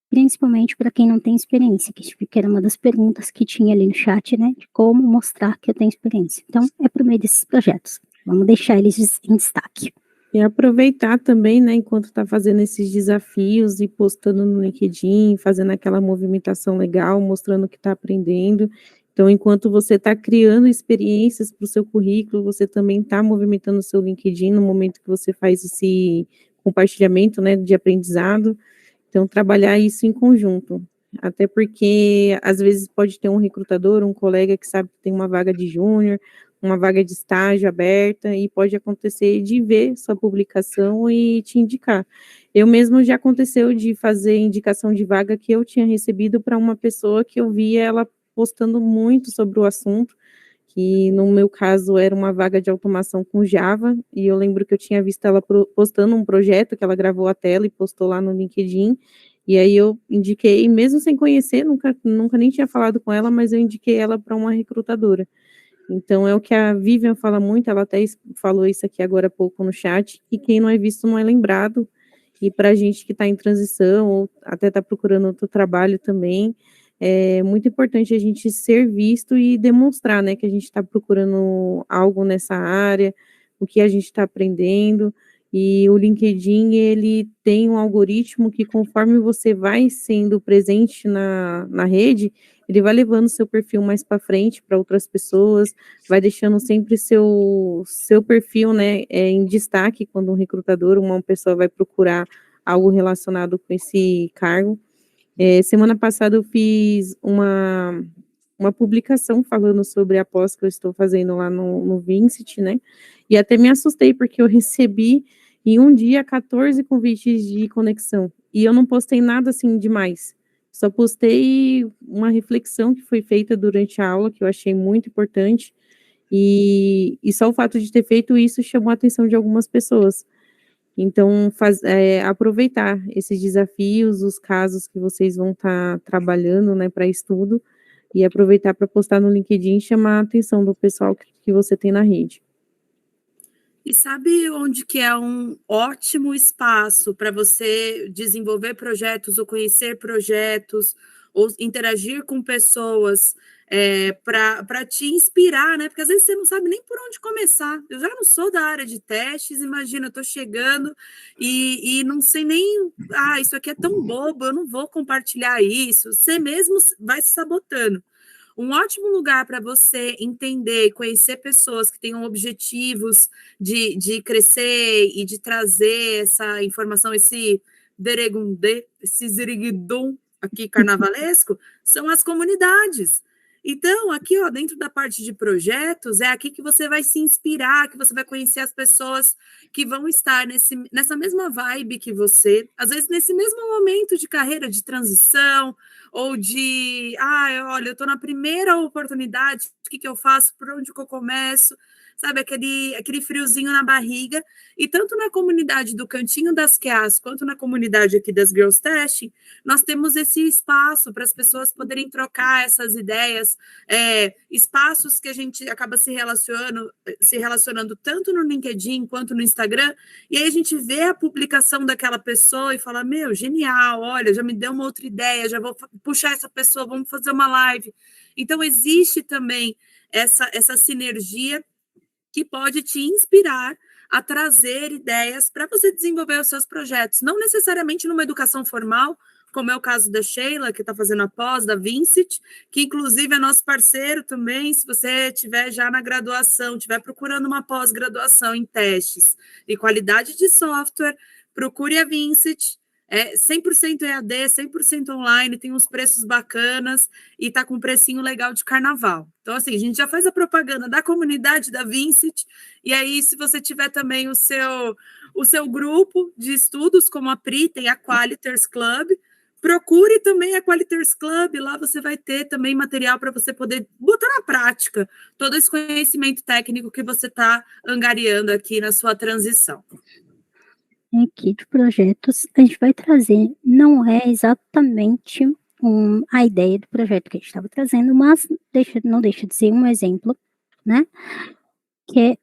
S1: principalmente para quem não tem experiência, que era uma das perguntas que tinha ali no chat, né, de como mostrar que eu tenho experiência. Então, é por meio desses projetos. Vamos deixar eles em destaque.
S4: E aproveitar também, né, enquanto está fazendo esses desafios e postando no LinkedIn, fazendo aquela movimentação legal, mostrando que está aprendendo. Então, enquanto você está criando experiências para o seu currículo, você também está movimentando o seu LinkedIn no momento que você faz esse compartilhamento, né, de aprendizado. Então, trabalhar isso em conjunto. Até porque, às vezes, pode ter um recrutador, um colega que sabe que tem uma vaga de júnior, uma vaga de estágio aberta, e pode acontecer de ver sua publicação e te indicar. Eu mesmo já aconteceu de fazer indicação de vaga que eu tinha recebido para uma pessoa que eu via ela postando muito sobre o assunto, que no meu caso era uma vaga de automação com Java, e eu lembro que eu tinha visto ela postando um projeto que ela gravou a tela e postou lá no LinkedIn, e aí eu indiquei, mesmo sem conhecer, nunca nem tinha falado com ela, mas eu indiquei ela para uma recrutadora. Então, é o que a Vivian fala muito, ela até falou isso aqui agora há pouco no chat, que quem não é visto não é lembrado, e para a gente que está em transição, ou até está procurando outro trabalho também, é muito importante a gente ser visto e demonstrar, né, que a gente está procurando algo nessa área, o que a gente está aprendendo, e o LinkedIn, ele tem um algoritmo que conforme você vai sendo presente na rede, ele vai levando seu perfil mais para frente para outras pessoas, vai deixando sempre seu perfil, né, em destaque quando um recrutador, uma pessoa vai procurar algo relacionado com esse cargo. Semana passada eu fiz uma publicação falando sobre a pós que eu estou fazendo lá no Vincit, né, e até me assustei, porque eu recebi em um dia 14 convites de conexão, e eu não postei nada assim demais, só postei uma reflexão que foi feita durante a aula, que eu achei muito importante, e só o fato de ter feito isso chamou a atenção de algumas pessoas. Então, aproveitar esses desafios, os casos que vocês vão estar trabalhando, né, para estudo, e aproveitar para postar no LinkedIn e chamar a atenção do pessoal que você tem na rede.
S2: E sabe onde que é um ótimo espaço para você desenvolver projetos ou conhecer projetos ou interagir com pessoas para te inspirar, né? Porque às vezes você não sabe nem por onde começar. Eu já não sou da área de testes, imagina, eu estou chegando e não sei nem, isso aqui é tão bobo, eu não vou compartilhar isso. Você mesmo vai se sabotando. Um ótimo lugar para você entender e conhecer pessoas que tenham objetivos de crescer e de trazer essa informação, esse deregundê, esse ziriguidum aqui carnavalesco, são as comunidades. Então, aqui, ó, dentro da parte de projetos, é aqui que você vai se inspirar, que você vai conhecer as pessoas que vão estar nessa mesma vibe que você, às vezes nesse mesmo momento de carreira, de transição, ou de, olha, eu estou na primeira oportunidade, o que eu faço, por onde que eu começo, sabe, aquele friozinho na barriga, e tanto na comunidade do Cantinho das QAs, quanto na comunidade aqui das Girls Testing, nós temos esse espaço para as pessoas poderem trocar essas ideias, espaços que a gente acaba se relacionando tanto no LinkedIn quanto no Instagram, e aí a gente vê a publicação daquela pessoa e fala, meu, genial, olha, já me deu uma outra ideia, já vou puxar essa pessoa, vamos fazer uma live. Então, existe também essa sinergia que pode te inspirar a trazer ideias para você desenvolver os seus projetos, não necessariamente numa educação formal, como é o caso da Sheila, que está fazendo a pós, da Vincit, que inclusive é nosso parceiro também. Se você estiver já na graduação, estiver procurando uma pós-graduação em testes e qualidade de software, procure a Vincit. 100% EAD, 100% online, tem uns preços bacanas e tá com um precinho legal de carnaval. Então, assim, a gente já faz a propaganda da comunidade da Vincit, e aí, se você tiver também o seu grupo de estudos, como a Pri, tem a Qualiters Club, procure também a Qualiters Club, lá você vai ter também material para você poder botar na prática todo esse conhecimento técnico que você está angariando aqui na sua transição.
S1: Aqui de projetos, a gente vai trazer, não é exatamente a ideia do projeto que a gente estava trazendo, mas não deixa de ser um exemplo, né? Que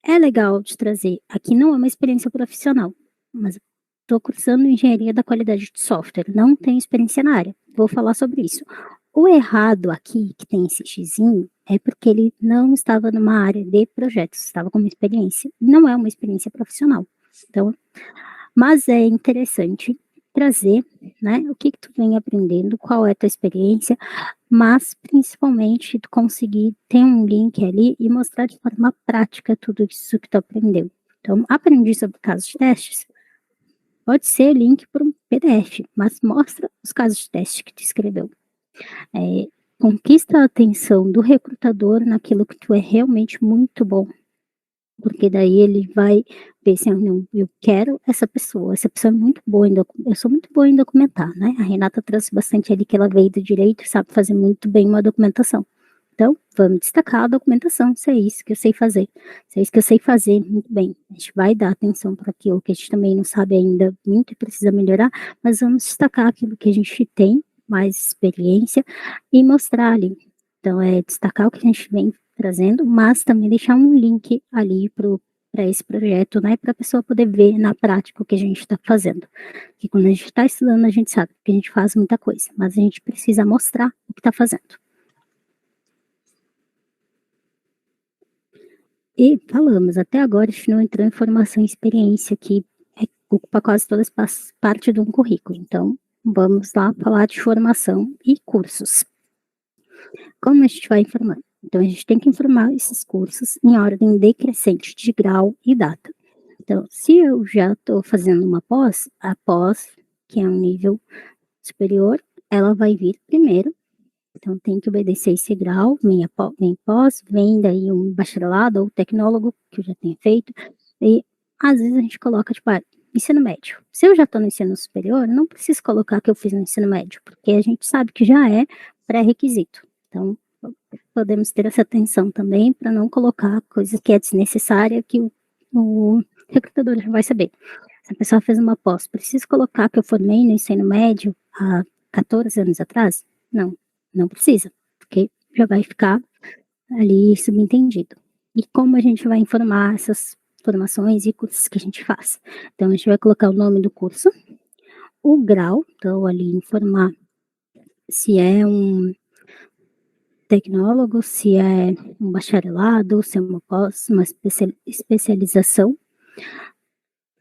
S1: é legal de trazer. Aqui não é uma experiência profissional, mas estou cursando engenharia da qualidade de software, não tenho experiência na área, vou falar sobre isso. O errado aqui, que tem esse xizinho, é porque ele não estava numa área de projetos, estava com uma experiência, não é uma experiência profissional. Então, mas é interessante trazer, né, o que tu vem aprendendo, qual é a tua experiência, mas principalmente tu conseguir ter um link ali e mostrar de forma prática tudo isso que tu aprendeu. Então, aprendi sobre casos de testes, pode ser link para um PDF, mas mostra os casos de teste que tu escreveu. Conquista a atenção do recrutador naquilo que tu é realmente muito bom, porque daí ele vai ver assim, não, eu quero essa pessoa é muito boa eu sou muito boa em documentar, né? A Renata trouxe bastante ali que ela veio do direito e sabe fazer muito bem uma documentação. Então, vamos destacar a documentação, se é isso que eu sei fazer, se é isso que eu sei fazer muito bem. A gente vai dar atenção para aquilo que a gente também não sabe ainda muito e precisa melhorar, mas vamos destacar aquilo que a gente tem mais experiência e mostrar ali. Então, destacar o que a gente vem trazendo, mas também deixar um link ali para esse projeto, né, para a pessoa poder ver na prática o que a gente está fazendo. Que quando a gente está estudando, a gente sabe que a gente faz muita coisa, mas a gente precisa mostrar o que está fazendo. E falamos, até agora a gente não entrou em formação e experiência, que ocupa quase toda parte de um currículo. Então, vamos lá falar de formação e cursos. Como a gente vai informando? Então, a gente tem que informar esses cursos em ordem decrescente de grau e data. Então, se eu já estou fazendo uma pós, a pós, que é um nível superior, ela vai vir primeiro. Então, tem que obedecer esse grau, vem pós, vem daí um bacharelado ou tecnólogo, que eu já tenho feito, e às vezes a gente coloca, tipo, ensino médio. Se eu já estou no ensino superior, não preciso colocar que eu fiz no ensino médio, porque a gente sabe que já é pré-requisito. Então, podemos ter essa atenção também para não colocar coisa que é desnecessária que o recrutador já vai saber. Se a pessoa fez uma pós, preciso colocar que eu formei no ensino médio há 14 anos atrás? Não precisa, porque já vai ficar ali subentendido. E como a gente vai informar essas formações e cursos que a gente faz? Então, a gente vai colocar o nome do curso, o grau, então ali informar se é um tecnólogo, se é um bacharelado, se é uma pós, uma especialização,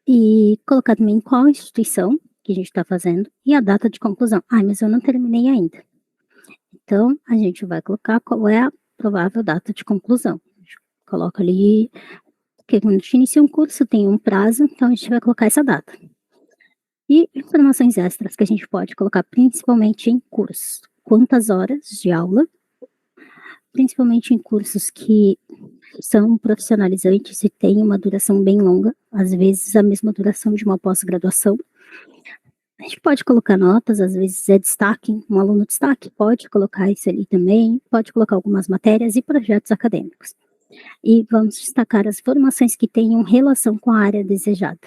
S1: e colocar também qual instituição que a gente está fazendo e a data de conclusão. Mas eu não terminei ainda. Então, a gente vai colocar qual é a provável data de conclusão. A gente coloca ali, porque quando a gente inicia um curso tem um prazo, então a gente vai colocar essa data. E informações extras que a gente pode colocar principalmente em cursos. Quantas horas de aula, principalmente em cursos que são profissionalizantes e têm uma duração bem longa, às vezes a mesma duração de uma pós-graduação. A gente pode colocar notas, às vezes é destaque, um aluno destaque pode colocar isso ali também, pode colocar algumas matérias e projetos acadêmicos. E vamos destacar as formações que tenham relação com a área desejada.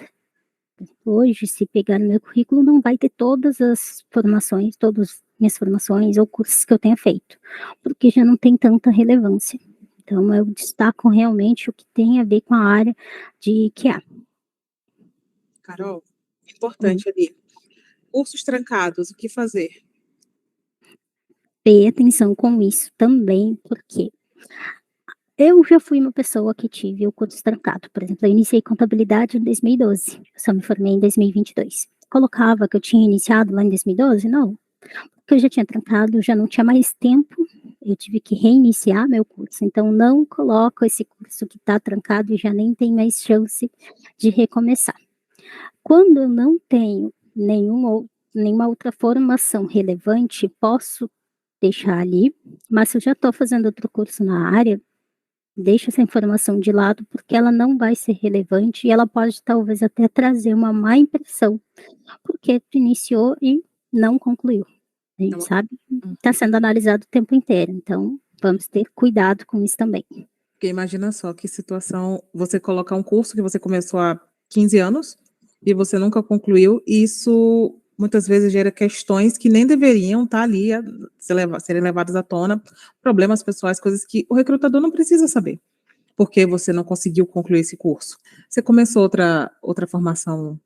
S1: Hoje, se pegar no meu currículo, não vai ter todas as formações, todos minhas formações ou cursos que eu tenha feito, porque já não tem tanta relevância. Então, eu destaco realmente o que tem a ver com a área de QA.
S3: Carol, importante ali. Cursos trancados, o que fazer?
S1: Ter atenção com isso também, porque eu já fui uma pessoa que tive o curso trancado. Por exemplo, eu iniciei contabilidade em 2012, eu só me formei em 2022. Colocava que eu tinha iniciado lá em 2012? Não, porque eu já tinha trancado, já não tinha mais tempo, eu tive que reiniciar meu curso. Então, não coloco esse curso que está trancado e já nem tem mais chance de recomeçar. Quando eu não tenho nenhuma outra formação relevante, posso deixar ali, mas se eu já estou fazendo outro curso na área, deixa essa informação de lado, porque ela não vai ser relevante e ela pode talvez até trazer uma má impressão, porque tu iniciou e não concluiu. A gente sabe, está sendo analisado o tempo inteiro, então vamos ter cuidado com isso também.
S3: Porque imagina só que situação, você colocar um curso que você começou há 15 anos e você nunca concluiu, e isso muitas vezes gera questões que nem deveriam estar ali serem levadas à tona, problemas pessoais, coisas que o recrutador não precisa saber, porque você não conseguiu concluir esse curso. Você começou outra formação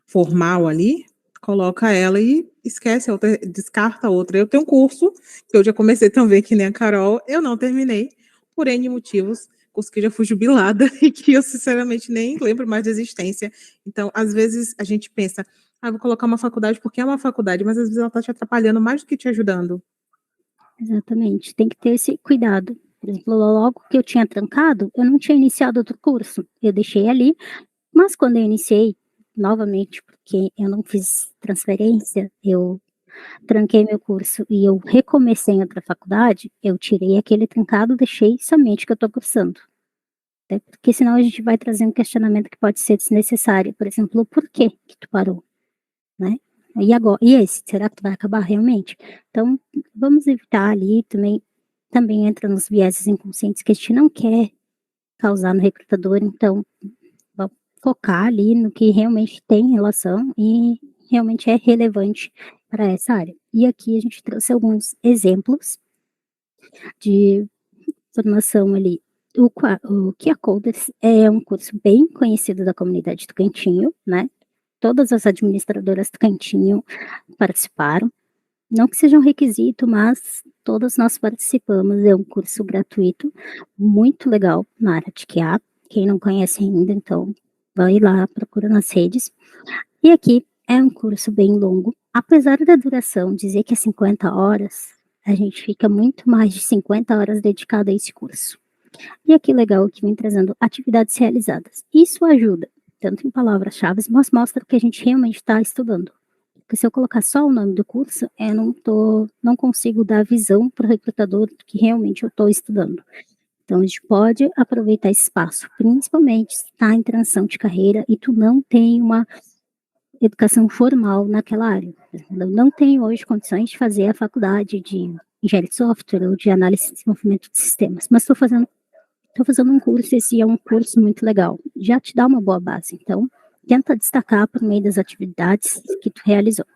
S3: formal ali, coloca ela e esquece a outra, descarta a outra. Eu tenho um curso, que eu já comecei também, que nem a Carol, eu não terminei, por N motivos, curso que já fui jubilada e que eu, sinceramente, nem lembro mais da existência. Então, às vezes, a gente pensa, vou colocar uma faculdade porque é uma faculdade, mas às vezes ela está te atrapalhando mais do que te ajudando.
S1: Exatamente, tem que ter esse cuidado. Por exemplo, logo que eu tinha trancado, eu não tinha iniciado outro curso, eu deixei ali, mas quando eu iniciei, novamente, porque eu não fiz transferência, eu tranquei meu curso e eu recomecei em outra faculdade, eu tirei aquele trancado, deixei somente o que eu estou cursando. Até porque senão a gente vai trazer um questionamento que pode ser desnecessário. Por exemplo, o porquê que tu parou, né? E agora, e esse, será que vai acabar realmente? Então, vamos evitar ali também entra nos vieses inconscientes que a gente não quer causar no recrutador, então vamos focar ali no que realmente tem relação e realmente é relevante para essa área. E aqui a gente trouxe alguns exemplos de formação ali. O QA Coders é um curso bem conhecido da comunidade do Cantinho, né? Todas as administradoras do Cantinho participaram. Não que seja um requisito, mas todas nós participamos. É um curso gratuito, muito legal na área de QA. Quem não conhece ainda, então vai lá, procura nas redes. E aqui é um curso bem longo. Apesar da duração dizer que é 50 horas, a gente fica muito mais de 50 horas dedicado a esse curso. E aqui legal que vem trazendo atividades realizadas. Isso ajuda, tanto em palavras-chave, mas mostra que a gente realmente está estudando. Porque se eu colocar só o nome do curso, eu não consigo dar visão para o recrutador do que realmente eu estou estudando. Então, a gente pode aproveitar esse espaço, principalmente se está em transição de carreira e tu não tem uma educação formal naquela área. Eu não tenho hoje condições de fazer a faculdade de engenharia de software ou de análise e desenvolvimento de sistemas, mas estou fazendo um curso, esse é um curso muito legal, já te dá uma boa base, então tenta destacar por meio das atividades que tu realizou.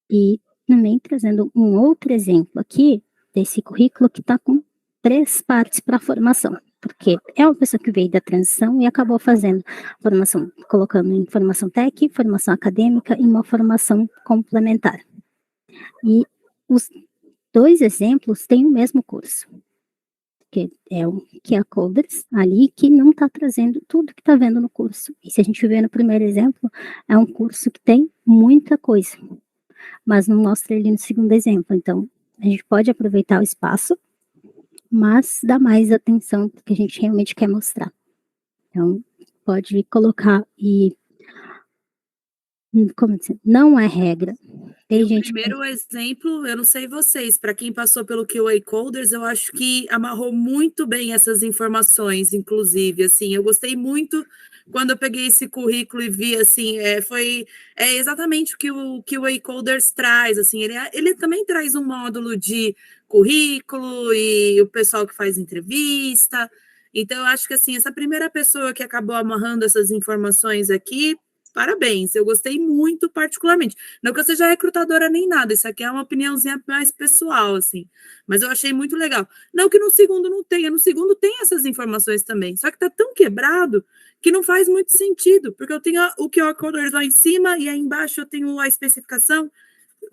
S1: E também trazendo um outro exemplo aqui, desse currículo que está com 3 partes para a formação, porque é uma pessoa que veio da transição e acabou fazendo formação, colocando em formação técnica, formação acadêmica e uma formação complementar. E os 2 exemplos têm o mesmo curso, que é o QA Coders ali, que não está trazendo tudo que está vendo no curso. E se a gente vê no primeiro exemplo, é um curso que tem muita coisa, mas não mostra ele no segundo exemplo. Então, a gente pode aproveitar o espaço, mas dar mais atenção porque a gente realmente quer mostrar. Então, pode colocar e como dizer, não é regra. Tem gente
S2: primeiro exemplo, eu não sei vocês, para quem passou pelo QA Coders, eu acho que amarrou muito bem essas informações, inclusive, assim, eu gostei muito quando eu peguei esse currículo e vi, assim, foi exatamente o que o QA Coders traz, assim, ele também traz um módulo de currículo e o pessoal que faz entrevista, então eu acho que, assim, essa primeira pessoa que acabou amarrando essas informações aqui, parabéns, eu gostei muito particularmente. Não que eu seja recrutadora nem nada, isso aqui é uma opiniãozinha mais pessoal, assim, mas eu achei muito legal. Não que no segundo não tenha, no segundo tem essas informações também, só que tá tão quebrado que não faz muito sentido, porque eu tenho o QR Code lá em cima e aí embaixo eu tenho a especificação,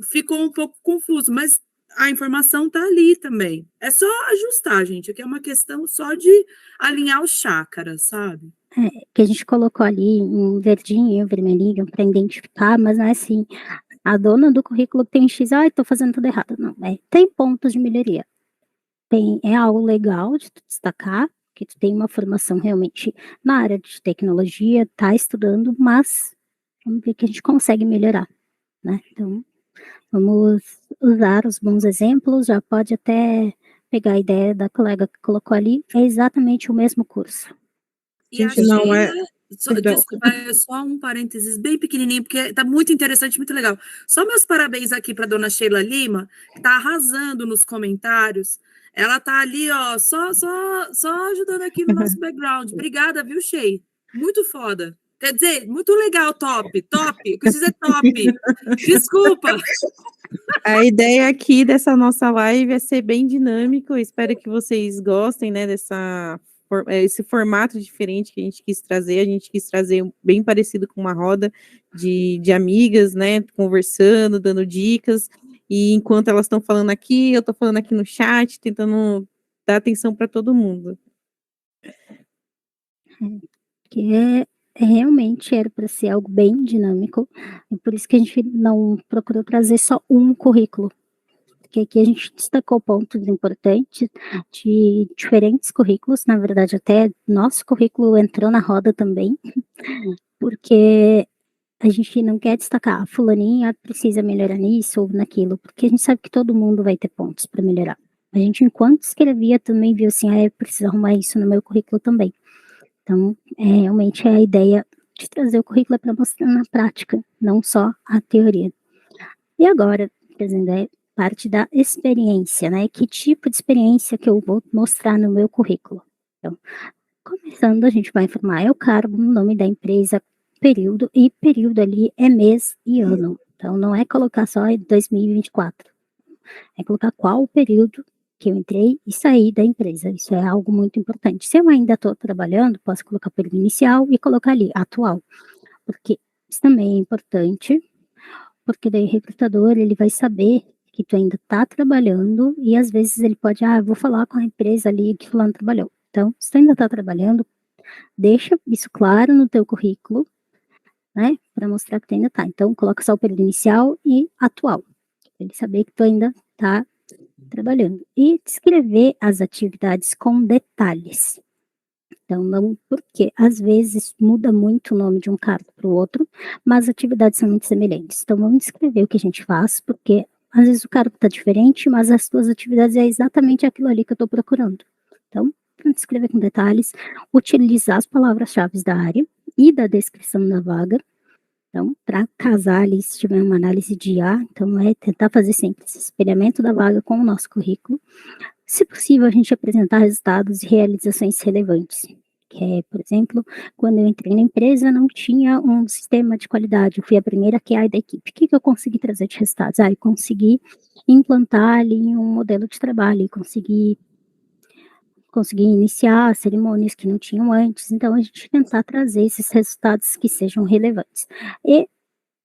S2: ficou um pouco confuso, mas a informação tá ali também. É só ajustar, gente, aqui é uma questão só de alinhar os chácaras, sabe?
S1: Que a gente colocou ali em verdinho e em vermelhinho para identificar, mas não é assim, a dona do currículo tem X, tô fazendo tudo errado. Não, tem pontos de melhoria. É algo legal de tu destacar, que tu tem uma formação realmente na área de tecnologia, tá estudando, mas vamos ver que a gente consegue melhorar, né? Então, vamos usar os bons exemplos, já pode até pegar a ideia da colega que colocou ali, é exatamente o mesmo curso.
S2: E a
S3: Gente, não é.
S2: Sheila,
S3: Perdão.
S2: desculpa, é só um parênteses bem pequenininho, porque tá muito interessante, muito legal. Só meus parabéns aqui para dona Sheila Lima, que tá arrasando nos comentários. Ela tá ali, ó, só ajudando aqui no nosso background. Obrigada, viu, Shei? Muito foda. Quer dizer, muito legal, top. Eu quis dizer top. Desculpa.
S4: A ideia aqui dessa nossa live é ser bem dinâmico, eu espero que vocês gostem, né, esse formato diferente que a gente quis trazer bem parecido com uma roda de amigas, né, conversando, dando dicas, e enquanto elas estão falando aqui, eu estou falando aqui no chat, tentando dar atenção para todo mundo.
S1: Que realmente era para ser algo bem dinâmico, e por isso que a gente não procurou trazer só um currículo, porque aqui a gente destacou pontos importantes de diferentes currículos, na verdade até nosso currículo entrou na roda também, porque a gente não quer destacar, fulaninha precisa melhorar nisso ou naquilo, porque a gente sabe que todo mundo vai ter pontos para melhorar. A gente, enquanto escrevia, também viu assim, eu preciso arrumar isso no meu currículo também. Então, realmente a ideia de trazer o currículo é para mostrar na prática, não só a teoria. E agora, trazendo parte da experiência, né? Que tipo de experiência que eu vou mostrar no meu currículo? Então, começando, a gente vai informar o cargo, o nome da empresa, período, e período ali é mês e ano. Então, não é colocar só 2024, é colocar qual o período que eu entrei e saí da empresa. Isso é algo muito importante. Se eu ainda estou trabalhando, posso colocar o período inicial e colocar ali, atual. Porque isso também é importante, porque daí o recrutador, ele vai saber que tu ainda está trabalhando e às vezes ele pode, vou falar com a empresa ali que fulano trabalhou. Então, se tu ainda está trabalhando, deixa isso claro no teu currículo, né, para mostrar que tu ainda está. Então, coloca só o período inicial e atual, para ele saber que tu ainda está trabalhando. E descrever as atividades com detalhes. Então, não, porque às vezes muda muito o nome de um cargo para o outro, mas as atividades são muito semelhantes. Então, vamos descrever o que a gente faz, porque às vezes o cargo está diferente, mas as suas atividades é exatamente aquilo ali que eu estou procurando. Então, vamos descrever com detalhes, utilizar as palavras-chave da área e da descrição da vaga. Então, para casar ali, se tiver uma análise de IA, então é tentar fazer sempre esse espelhamento da vaga com o nosso currículo. Se possível, a gente apresentar resultados e realizações relevantes. Que é, por exemplo, quando eu entrei na empresa, não tinha um sistema de qualidade, eu fui a primeira QA da equipe. O que eu consegui trazer de resultados? Eu consegui implantar ali um modelo de trabalho, consegui iniciar cerimônias que não tinham antes, então a gente tentar trazer esses resultados que sejam relevantes. E,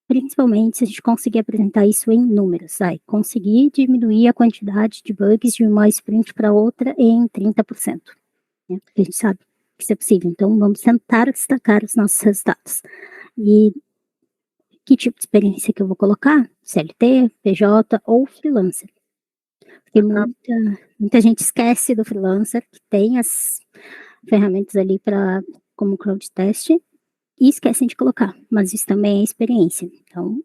S1: principalmente, se a gente conseguir apresentar isso em números, conseguir diminuir a quantidade de bugs de uma sprint para outra em 30%, né? Porque a gente sabe que isso é possível, então vamos tentar destacar os nossos resultados. E que tipo de experiência que eu vou colocar? CLT, PJ ou freelancer? Porque muita gente esquece do freelancer, que tem as ferramentas ali como crowd test, e esquecem de colocar, mas isso também é experiência, então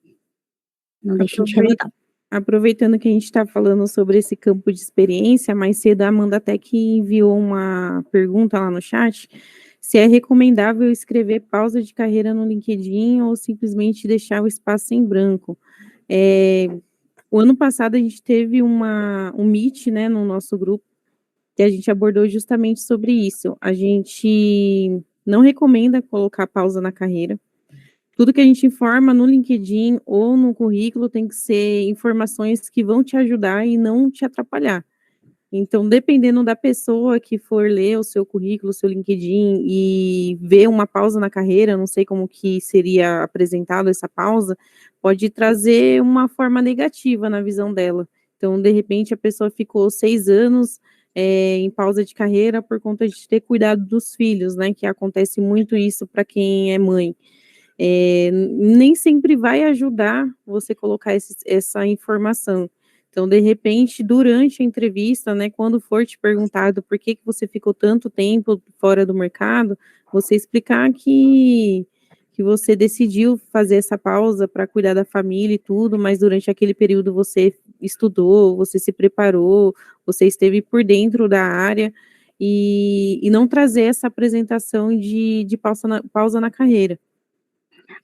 S1: não deixem de relatar.
S4: Aproveitando que a gente está falando sobre esse campo de experiência, mais cedo a Amanda Tech enviou uma pergunta lá no chat, se é recomendável escrever pausa de carreira no LinkedIn ou simplesmente deixar o espaço em branco. O ano passado a gente teve um meet, né, no nosso grupo, que a gente abordou justamente sobre isso. A gente não recomenda colocar pausa na carreira. tudo que a gente informa no LinkedIn ou no currículo tem que ser informações que vão te ajudar e não te atrapalhar. Então, dependendo da pessoa que for ler o seu currículo, o seu LinkedIn e ver uma pausa na carreira, não sei como que seria apresentado essa pausa, pode trazer uma forma negativa na visão dela. Então, de repente, a pessoa ficou 6 anos em pausa de carreira por conta de ter cuidado dos filhos, né? Que acontece muito isso para quem é mãe. Nem sempre vai ajudar você colocar essa informação. Então, de repente, durante a entrevista, né, quando for te perguntado por que você ficou tanto tempo fora do mercado, você explicar que você decidiu fazer essa pausa para cuidar da família e tudo, mas durante aquele período você estudou, você se preparou, você esteve por dentro da área, e não trazer essa apresentação de pausa na carreira.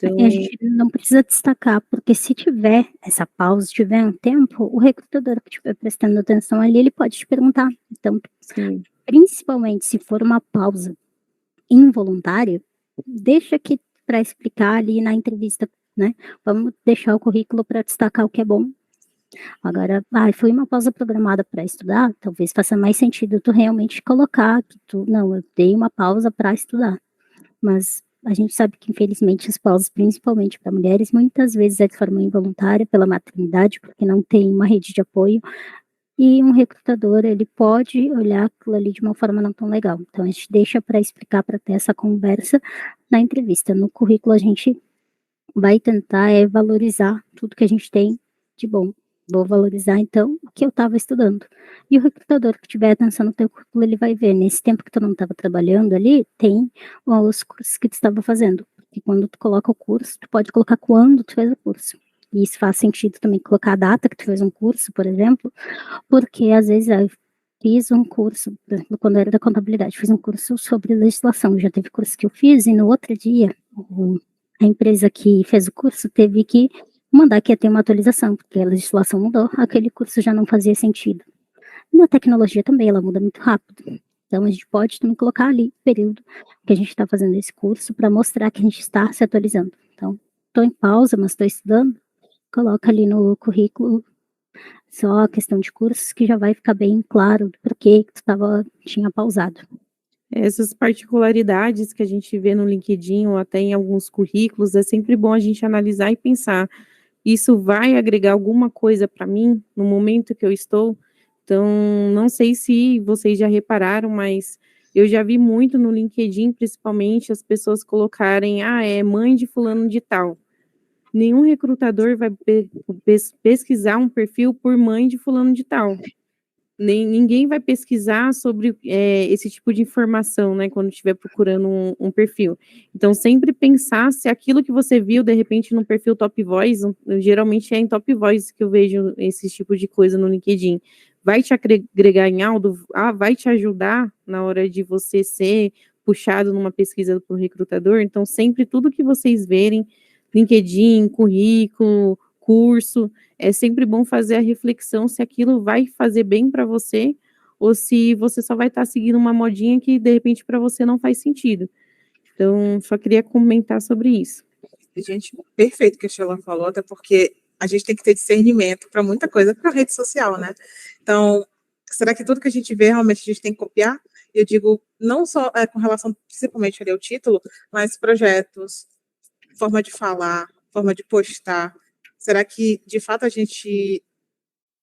S1: A
S4: Então,
S1: gente não precisa destacar, porque se tiver essa pausa, tiver um tempo, o recrutador que estiver prestando atenção ali, ele pode te perguntar. Então,
S4: sim.
S1: principalmente se for uma pausa involuntária, deixa aqui para explicar ali na entrevista, né? Vamos deixar o currículo para destacar o que é bom. Agora, foi uma pausa programada para estudar, talvez faça mais sentido tu realmente colocar que não, eu dei uma pausa para estudar. Mas a gente sabe que, infelizmente, as pausas, principalmente para mulheres, muitas vezes é de forma involuntária pela maternidade, porque não tem uma rede de apoio, e um recrutador, ele pode olhar aquilo ali de uma forma não tão legal. Então, a gente deixa para explicar, para ter essa conversa na entrevista. No currículo, a gente vai tentar valorizar tudo que a gente tem de bom. Vou valorizar, então, o que eu estava estudando. E o recrutador que tiver atenção no teu currículo, ele vai ver, nesse tempo que tu não estava trabalhando ali, tem os cursos que tu estava fazendo. E quando tu coloca o curso, tu pode colocar quando tu fez o curso. E isso faz sentido também colocar a data que tu fez um curso, por exemplo, porque às vezes eu fiz um curso, por exemplo, quando eu era da contabilidade, fiz um curso sobre legislação. Já teve curso que eu fiz e no outro dia a empresa que fez o curso teve que mandar que ia ter uma atualização, porque a legislação mudou, aquele curso já não fazia sentido. E a tecnologia também, ela muda muito rápido. Então, a gente pode também colocar ali o período que a gente está fazendo esse curso para mostrar que a gente está se atualizando. Então, estou em pausa, mas estou estudando, coloca ali no currículo só a questão de cursos, que já vai ficar bem claro do porquê que tu tinha pausado.
S4: Essas particularidades que a gente vê no LinkedIn ou até em alguns currículos, é sempre bom a gente analisar e pensar, isso vai agregar alguma coisa para mim no momento que eu estou? Então, não sei se vocês já repararam, mas eu já vi muito no LinkedIn, principalmente, as pessoas colocarem, é mãe de fulano de tal. Nenhum recrutador vai pesquisar um perfil por mãe de fulano de tal. Ninguém vai pesquisar sobre esse tipo de informação, né, quando estiver procurando um perfil. Então, sempre pensar se aquilo que você viu, de repente, no perfil Top Voice, geralmente é em Top Voice que eu vejo esse tipo de coisa no LinkedIn, vai te agregar em algo, vai te ajudar na hora de você ser puxado numa pesquisa para o recrutador. Então, sempre tudo que vocês verem, LinkedIn, currículo, curso, é sempre bom fazer a reflexão se aquilo vai fazer bem para você ou se você só vai estar seguindo uma modinha que, de repente, para você não faz sentido. Então, só queria comentar sobre isso.
S3: Gente, perfeito o que a Sheila falou, até porque a gente tem que ter discernimento para muita coisa para a rede social, né? Então, será que tudo que a gente vê realmente a gente tem que copiar? Eu digo, não só com relação, principalmente ali ao título, mas projetos, forma de falar, forma de postar. Será que, de fato, a gente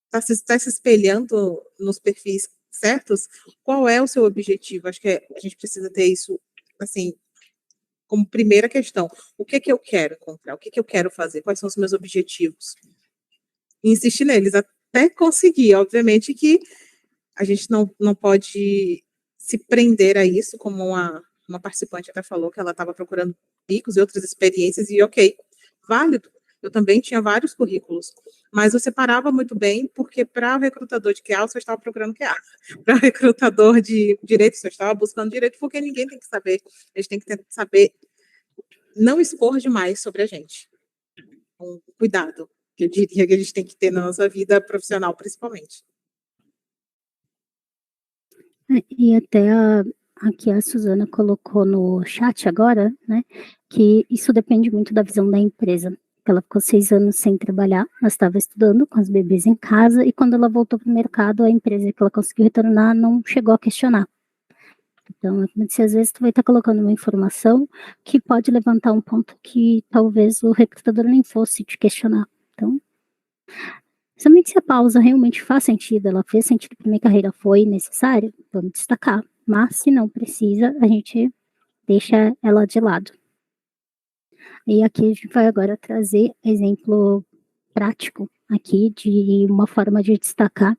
S3: está se espelhando nos perfis certos? Qual é o seu objetivo? Acho que a gente precisa ter isso, assim, como primeira questão. O que eu quero encontrar? O que eu quero fazer? Quais são os meus objetivos? E insistir neles até conseguir. Obviamente que a gente não pode se prender a isso, como uma participante até falou, que ela estava procurando picos e outras experiências, e ok, válido. Eu também tinha vários currículos, mas eu separava muito bem, porque para o recrutador de QA, eu só estava procurando QA. Para o recrutador de direito, eu só estava buscando direito, porque ninguém tem que saber, a gente tem que saber não expor demais sobre a gente. Um cuidado, que eu diria que a gente tem que ter na nossa vida profissional, principalmente.
S1: E até a aqui a Suzana colocou no chat agora, né, que isso depende muito da visão da empresa. Ela ficou 6 anos sem trabalhar, ela estava estudando com as bebês em casa, e quando ela voltou para o mercado, a empresa que ela conseguiu retornar não chegou a questionar. Então, se às vezes tu vai estar colocando uma informação que pode levantar um ponto que talvez o recrutador nem fosse te questionar. Então, somente se a pausa realmente faz sentido, ela fez sentido para minha carreira, foi necessário, vamos destacar. Mas se não precisa, a gente deixa ela de lado. E aqui a gente vai agora trazer exemplo prático aqui de uma forma de destacar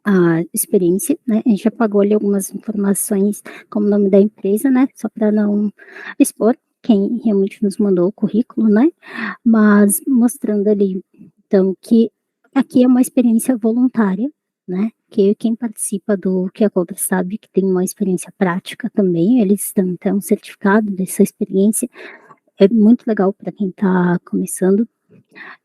S1: a experiência, né? A gente já pagou ali algumas informações, como o nome da empresa, né? Só para não expor quem realmente nos mandou o currículo, né? Mas mostrando ali, então, que aqui é uma experiência voluntária, né? Que quem participa do que a Conta sabe que tem uma experiência prática também, eles têm um certificado dessa experiência, é muito legal para quem está começando,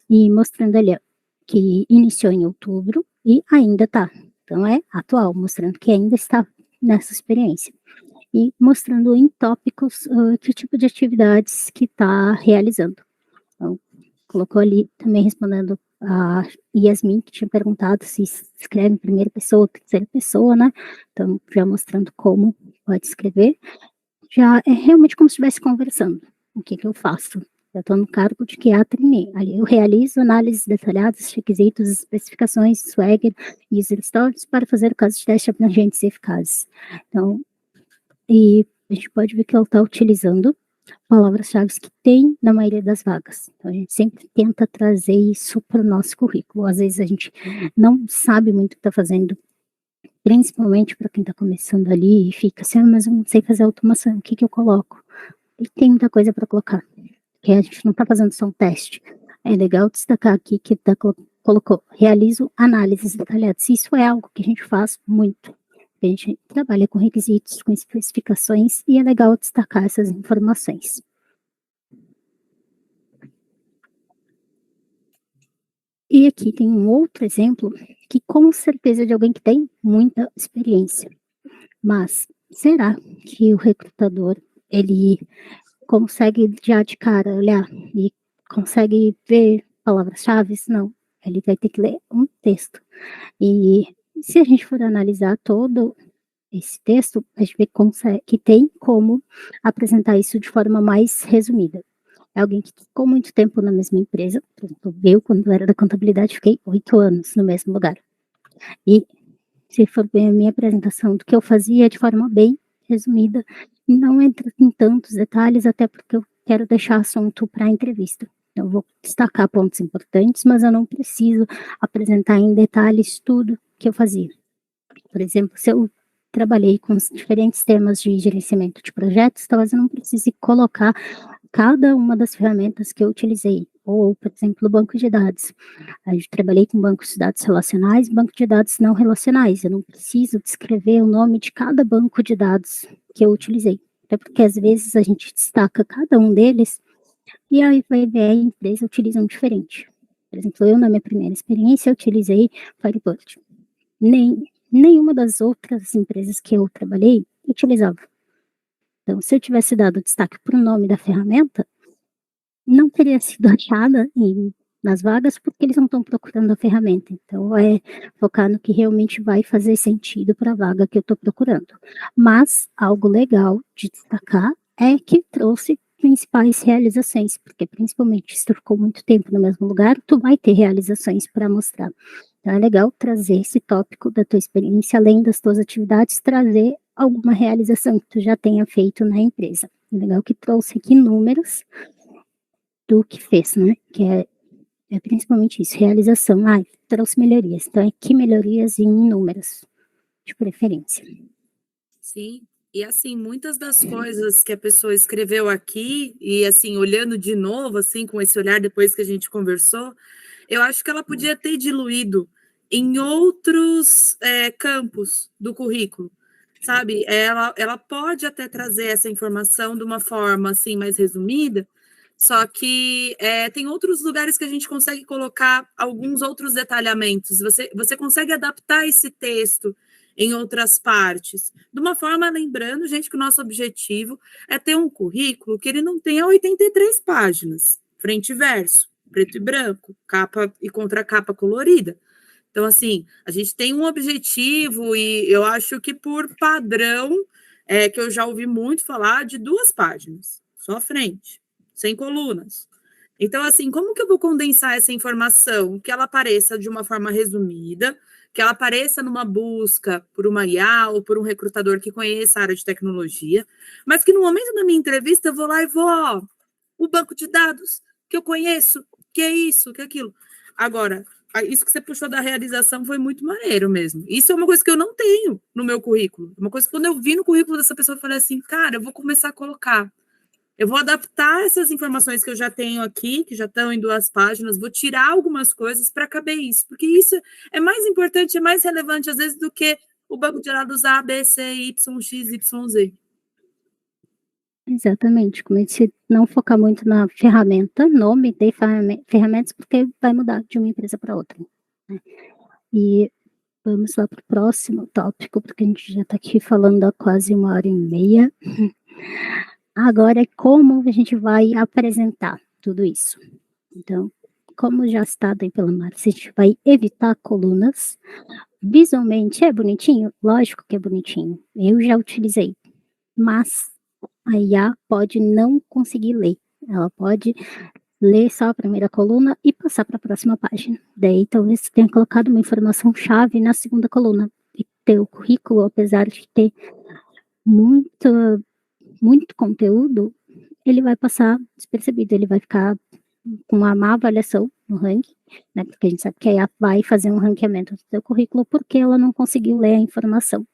S1: e mostrando ali ó, que iniciou em outubro e ainda está. Então, é atual, mostrando que ainda está nessa experiência. E mostrando em tópicos que tipo de atividades que está realizando. Então, colocou ali também respondendo a Yasmin, que tinha perguntado se escreve em primeira pessoa ou terceira pessoa, né? Então, já mostrando como pode escrever. Já é realmente como se estivesse conversando. O que eu faço? Eu estou no cargo de QA trainee. Ali eu realizo análises detalhadas, requisitos, especificações, Swagger e user stories para fazer o caso de teste abrangentes e eficazes. Então, e a gente pode ver que ela está utilizando palavras-chave que tem na maioria das vagas. Então, a gente sempre tenta trazer isso para o nosso currículo. Às vezes a gente não sabe muito o que está fazendo, principalmente para quem está começando ali e fica assim, mas eu não sei fazer automação, o que eu coloco? E tem muita coisa para colocar, porque a gente não está fazendo só um teste. É legal destacar aqui que colocou, realizo análises detalhadas. Isso é algo que a gente faz muito. A gente trabalha com requisitos, com especificações, e é legal destacar essas informações. E aqui tem um outro exemplo, que com certeza é de alguém que tem muita experiência. Mas será que o recrutador, ele consegue já de cara olhar e consegue ver palavras-chave? Não, ele vai ter que ler um texto. E se a gente for analisar todo esse texto, a gente vê que tem como apresentar isso de forma mais resumida. É alguém que ficou muito tempo na mesma empresa, por exemplo, eu, quando era da contabilidade, fiquei 8 anos no mesmo lugar. E se for bem a minha apresentação do que eu fazia de forma bem resumida, não entra em tantos detalhes, até porque eu quero deixar assunto para a entrevista. Eu vou destacar pontos importantes, mas eu não preciso apresentar em detalhes tudo que eu fazia. Por exemplo, se eu trabalhei com diferentes temas de gerenciamento de projetos, talvez eu não precise colocar cada uma das ferramentas que eu utilizei. Ou, por exemplo, o banco de dados. Eu trabalhei com bancos de dados relacionais, banco de dados não relacionais. Eu não preciso descrever o nome de cada banco de dados que eu utilizei. Até porque, às vezes, a gente destaca cada um deles e aí vai ver a empresa utiliza um diferente. Por exemplo, eu, na minha primeira experiência, utilizei Firebird. Nenhuma das outras empresas que eu trabalhei utilizava. Então, se eu tivesse dado destaque para o nome da ferramenta, não teria sido achada nas vagas, porque eles não estão procurando a ferramenta. Então, é focar no que realmente vai fazer sentido para a vaga que eu estou procurando. Mas, algo legal de destacar é que trouxe principais realizações, porque principalmente se tu ficou muito tempo no mesmo lugar, tu vai ter realizações para mostrar. Então, é legal trazer esse tópico da tua experiência, além das tuas atividades, trazer alguma realização que tu já tenha feito na empresa. É legal que trouxe aqui números do que fez, né? Que é principalmente isso, realização. Trouxe melhorias. Então, é que melhorias em números, de preferência.
S2: Sim, e assim, muitas das coisas que a pessoa escreveu aqui, e assim, olhando de novo, assim, com esse olhar depois que a gente conversou, eu acho que ela podia ter diluído em outros campos do currículo, sabe? Ela pode até trazer essa informação de uma forma, assim, mais resumida, só que tem outros lugares que a gente consegue colocar alguns outros detalhamentos. Você consegue adaptar esse texto em outras partes. De uma forma, lembrando, gente, que o nosso objetivo é ter um currículo que ele não tenha 83 páginas, frente e verso, preto e branco, capa e contracapa colorida. Então, assim, a gente tem um objetivo e eu acho que por padrão, que eu já ouvi muito falar de 2 páginas, só a frente, sem colunas. Então, assim, como que eu vou condensar essa informação? Que ela apareça de uma forma resumida, que ela apareça numa busca por uma IA ou por um recrutador que conheça a área de tecnologia, mas que no momento da minha entrevista eu vou lá e vou, ó, o banco de dados que eu conheço, que é isso, que é aquilo. Agora, isso que você puxou da realização foi muito maneiro mesmo. Isso é uma coisa que eu não tenho no meu currículo. Uma coisa que quando eu vi no currículo dessa pessoa, eu falei assim, cara, eu vou começar a colocar. Eu vou adaptar essas informações que eu já tenho aqui, que já estão em 2 páginas, vou tirar algumas coisas para caber isso, porque isso é mais importante, é mais relevante, às vezes, do que o banco de dados A, B, C, Y, X, Y, Z.
S1: Exatamente, comece a não focar muito na ferramenta, nome de ferramentas, porque vai mudar de uma empresa para outra, né? E vamos lá para o próximo tópico, porque a gente já está aqui falando há quase 1h30. Agora é como a gente vai apresentar tudo isso. Então, como já citado aí pela Márcia, a gente vai evitar colunas. Visualmente é bonitinho? Lógico que é bonitinho. Eu já utilizei, mas a IA pode não conseguir ler. Ela pode ler só a primeira coluna e passar para a próxima página. Daí talvez você tenha colocado uma informação-chave na segunda coluna. E teu currículo, apesar de ter muito conteúdo, ele vai passar despercebido, ele vai ficar com uma má avaliação no ranking, né? Porque a gente sabe que a IA vai fazer um ranqueamento do seu currículo porque ela não conseguiu ler a informação.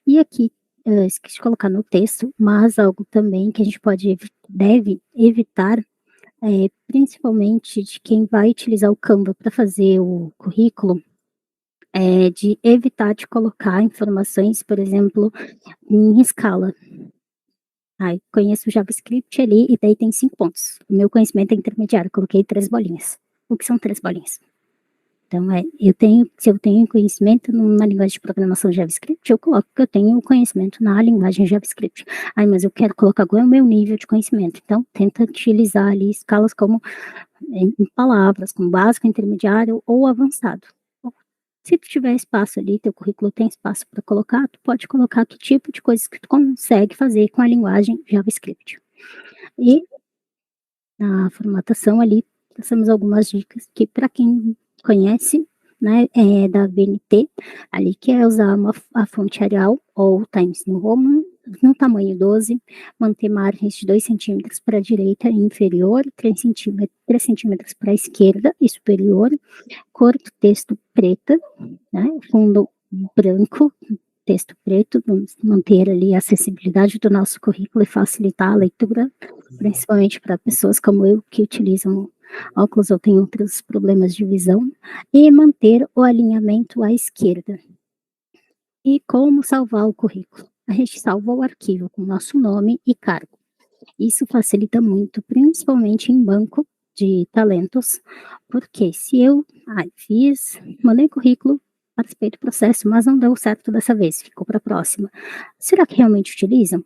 S1: E aqui, esqueci de colocar no texto, mas algo também que a gente deve evitar, principalmente de quem vai utilizar o Canva para fazer o currículo, de evitar de colocar informações, por exemplo, em escala. Conheço o JavaScript ali e daí tem 5 pontos. O meu conhecimento é intermediário, coloquei 3 bolinhas. O que são 3 bolinhas? Então, se eu tenho conhecimento na linguagem de programação JavaScript, eu coloco que eu tenho conhecimento na linguagem JavaScript. Mas eu quero colocar qual é o meu nível de conhecimento. Então, tenta utilizar ali escalas como em palavras, como básico, intermediário ou avançado. Se tu tiver espaço ali, teu currículo tem espaço para colocar, tu pode colocar que tipo de coisas que tu consegue fazer com a linguagem JavaScript. E na formatação ali, passamos algumas dicas que para quem conhece, né, da BNT, ali que é usar a fonte Arial ou Times New Roman, no tamanho 12, manter margens de 2 centímetros para a direita e inferior, 3 centímetros para a esquerda e superior, cor do texto preta, né, fundo branco, texto preto, vamos manter ali a acessibilidade do nosso currículo e facilitar a leitura, principalmente para pessoas como eu que utilizam óculos ou têm outros problemas de visão, e manter o alinhamento à esquerda. E como salvar o currículo? A gente salva o arquivo com nosso nome e cargo. Isso facilita muito, principalmente em banco de talentos, porque se eu mandei currículo, participei do processo, mas não deu certo dessa vez, ficou para a próxima. Será que realmente utilizam?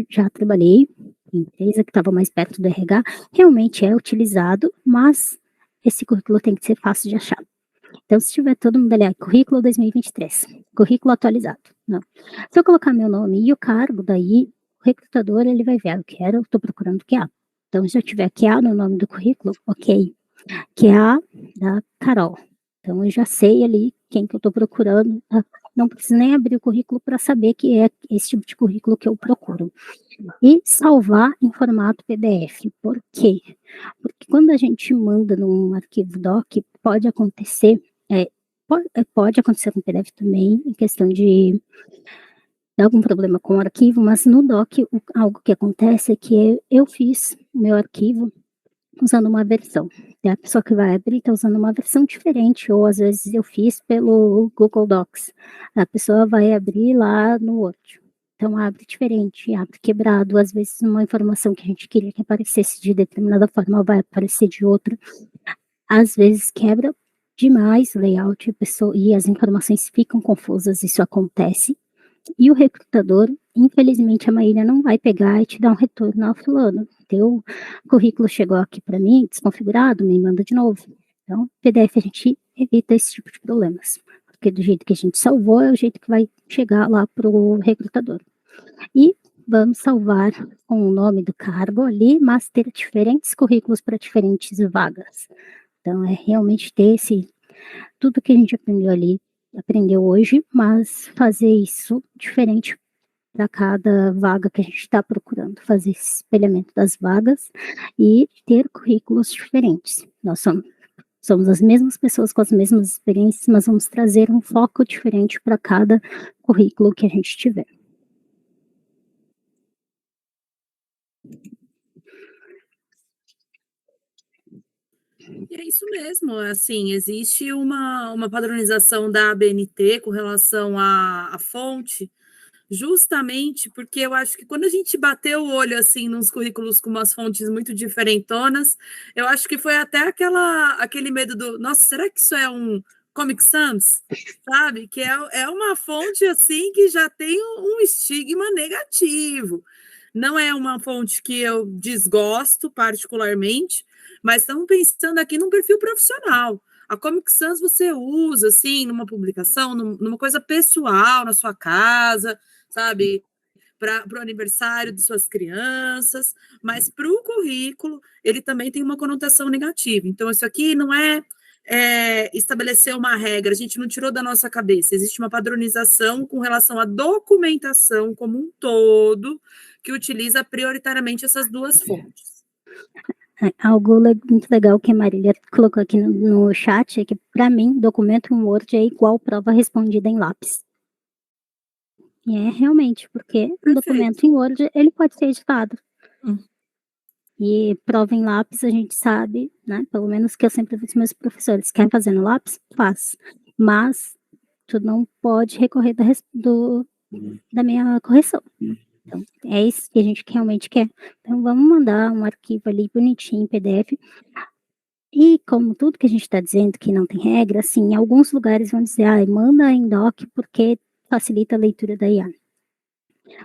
S1: Já trabalhei em empresa que estava mais perto do RH, realmente é utilizado, mas esse currículo tem que ser fácil de achar. Então, se tiver todo mundo ali, currículo 2023, currículo atualizado, não. Se eu colocar meu nome e o cargo, daí o recrutador, ele vai ver, eu estou procurando QA. Então, se eu tiver QA no nome do currículo, ok. QA da Carol. Então, eu já sei ali quem que eu estou procurando. Não preciso nem abrir o currículo para saber que é esse tipo de currículo que eu procuro. E salvar em formato PDF. Por quê? Porque quando a gente manda num arquivo doc, pode acontecer com PDF também, em questão de algum problema com o arquivo, mas no doc, algo que acontece é que eu fiz o meu arquivo usando uma versão. E a pessoa que vai abrir está usando uma versão diferente, ou às vezes eu fiz pelo Google Docs. A pessoa vai abrir lá no Word. Então abre diferente, abre quebrado. Às vezes uma informação que a gente queria que aparecesse de determinada forma vai aparecer de outra. Às vezes quebra demais o layout e as informações ficam confusas, isso acontece. E o recrutador, infelizmente, a Maíra não vai pegar e te dar um retorno, fulano, teu currículo chegou aqui para mim, desconfigurado, me manda de novo. Então, PDF a gente evita esse tipo de problemas, porque do jeito que a gente salvou é o jeito que vai chegar lá para o recrutador. E vamos salvar com o nome do cargo ali, mas ter diferentes currículos para diferentes vagas. Então, é realmente ter tudo que a gente aprendeu hoje, mas fazer isso diferente para cada vaga que a gente está procurando, fazer esse espelhamento das vagas e ter currículos diferentes. Nós somos as mesmas pessoas com as mesmas experiências, mas vamos trazer um foco diferente para cada currículo que a gente tiver.
S2: E é isso mesmo, assim, existe uma padronização da ABNT com relação à fonte, justamente porque eu acho que quando a gente bateu o olho, assim, nos currículos com umas fontes muito diferentonas, eu acho que foi até aquele medo do, nossa, será que isso é um Comic Sans? Sabe? Que é uma fonte, assim, que já tem um estigma negativo. Não é uma fonte que eu desgosto particularmente, mas estamos pensando aqui num perfil profissional. A Comic Sans você usa, assim, numa publicação, numa coisa pessoal, na sua casa, sabe? Para o aniversário de suas crianças, mas para o currículo, ele também tem uma conotação negativa. Então, isso aqui não é estabelecer uma regra, a gente não tirou da nossa cabeça, existe uma padronização com relação à documentação como um todo, que utiliza prioritariamente essas duas fontes.
S1: Algo muito legal que a Marília colocou aqui no chat é que, para mim, documento em Word é igual prova respondida em lápis. E é realmente, porque um documento em Word, ele pode ser editado. E prova em lápis, a gente sabe, né, pelo menos que eu sempre disse aos meus professores, quer fazer no lápis? Faz. Mas tu não pode recorrer da minha correção. Então, é isso que a gente realmente quer. Então, vamos mandar um arquivo ali bonitinho em PDF. E como tudo que a gente está dizendo que não tem regra, assim, em alguns lugares vão dizer, manda em doc porque facilita a leitura da IA.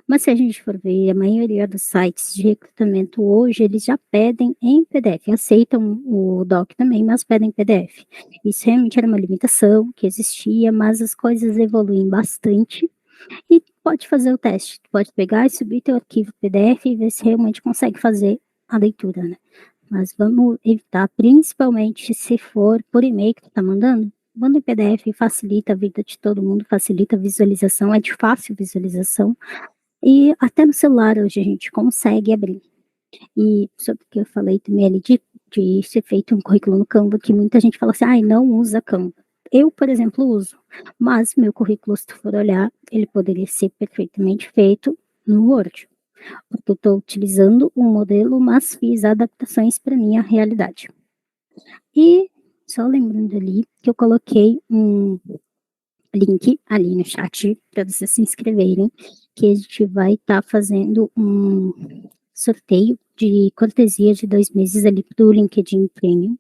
S1: Mas se a gente for ver, a maioria dos sites de recrutamento hoje, eles já pedem em PDF, aceitam o doc também, mas pedem PDF. Isso realmente era uma limitação que existia, mas as coisas evoluem bastante e pode fazer o teste. Pode pegar e subir teu arquivo PDF e ver se realmente consegue fazer a leitura, né? Mas vamos evitar, principalmente se for por e-mail que tu tá mandando, manda em PDF, facilita a vida de todo mundo, facilita a visualização, é de fácil visualização. E até no celular hoje a gente consegue abrir. E sobre o que eu falei também ali de ser feito um currículo no Canva, que muita gente fala assim, não usa Canva. Eu, por exemplo, uso, mas meu currículo, se tu for olhar, ele poderia ser perfeitamente feito no Word, porque eu estou utilizando um modelo, mas fiz adaptações para minha realidade. E só lembrando ali que eu coloquei um link ali no chat para vocês se inscreverem, que a gente vai estar fazendo um sorteio de cortesia de 2 meses ali do LinkedIn Premium,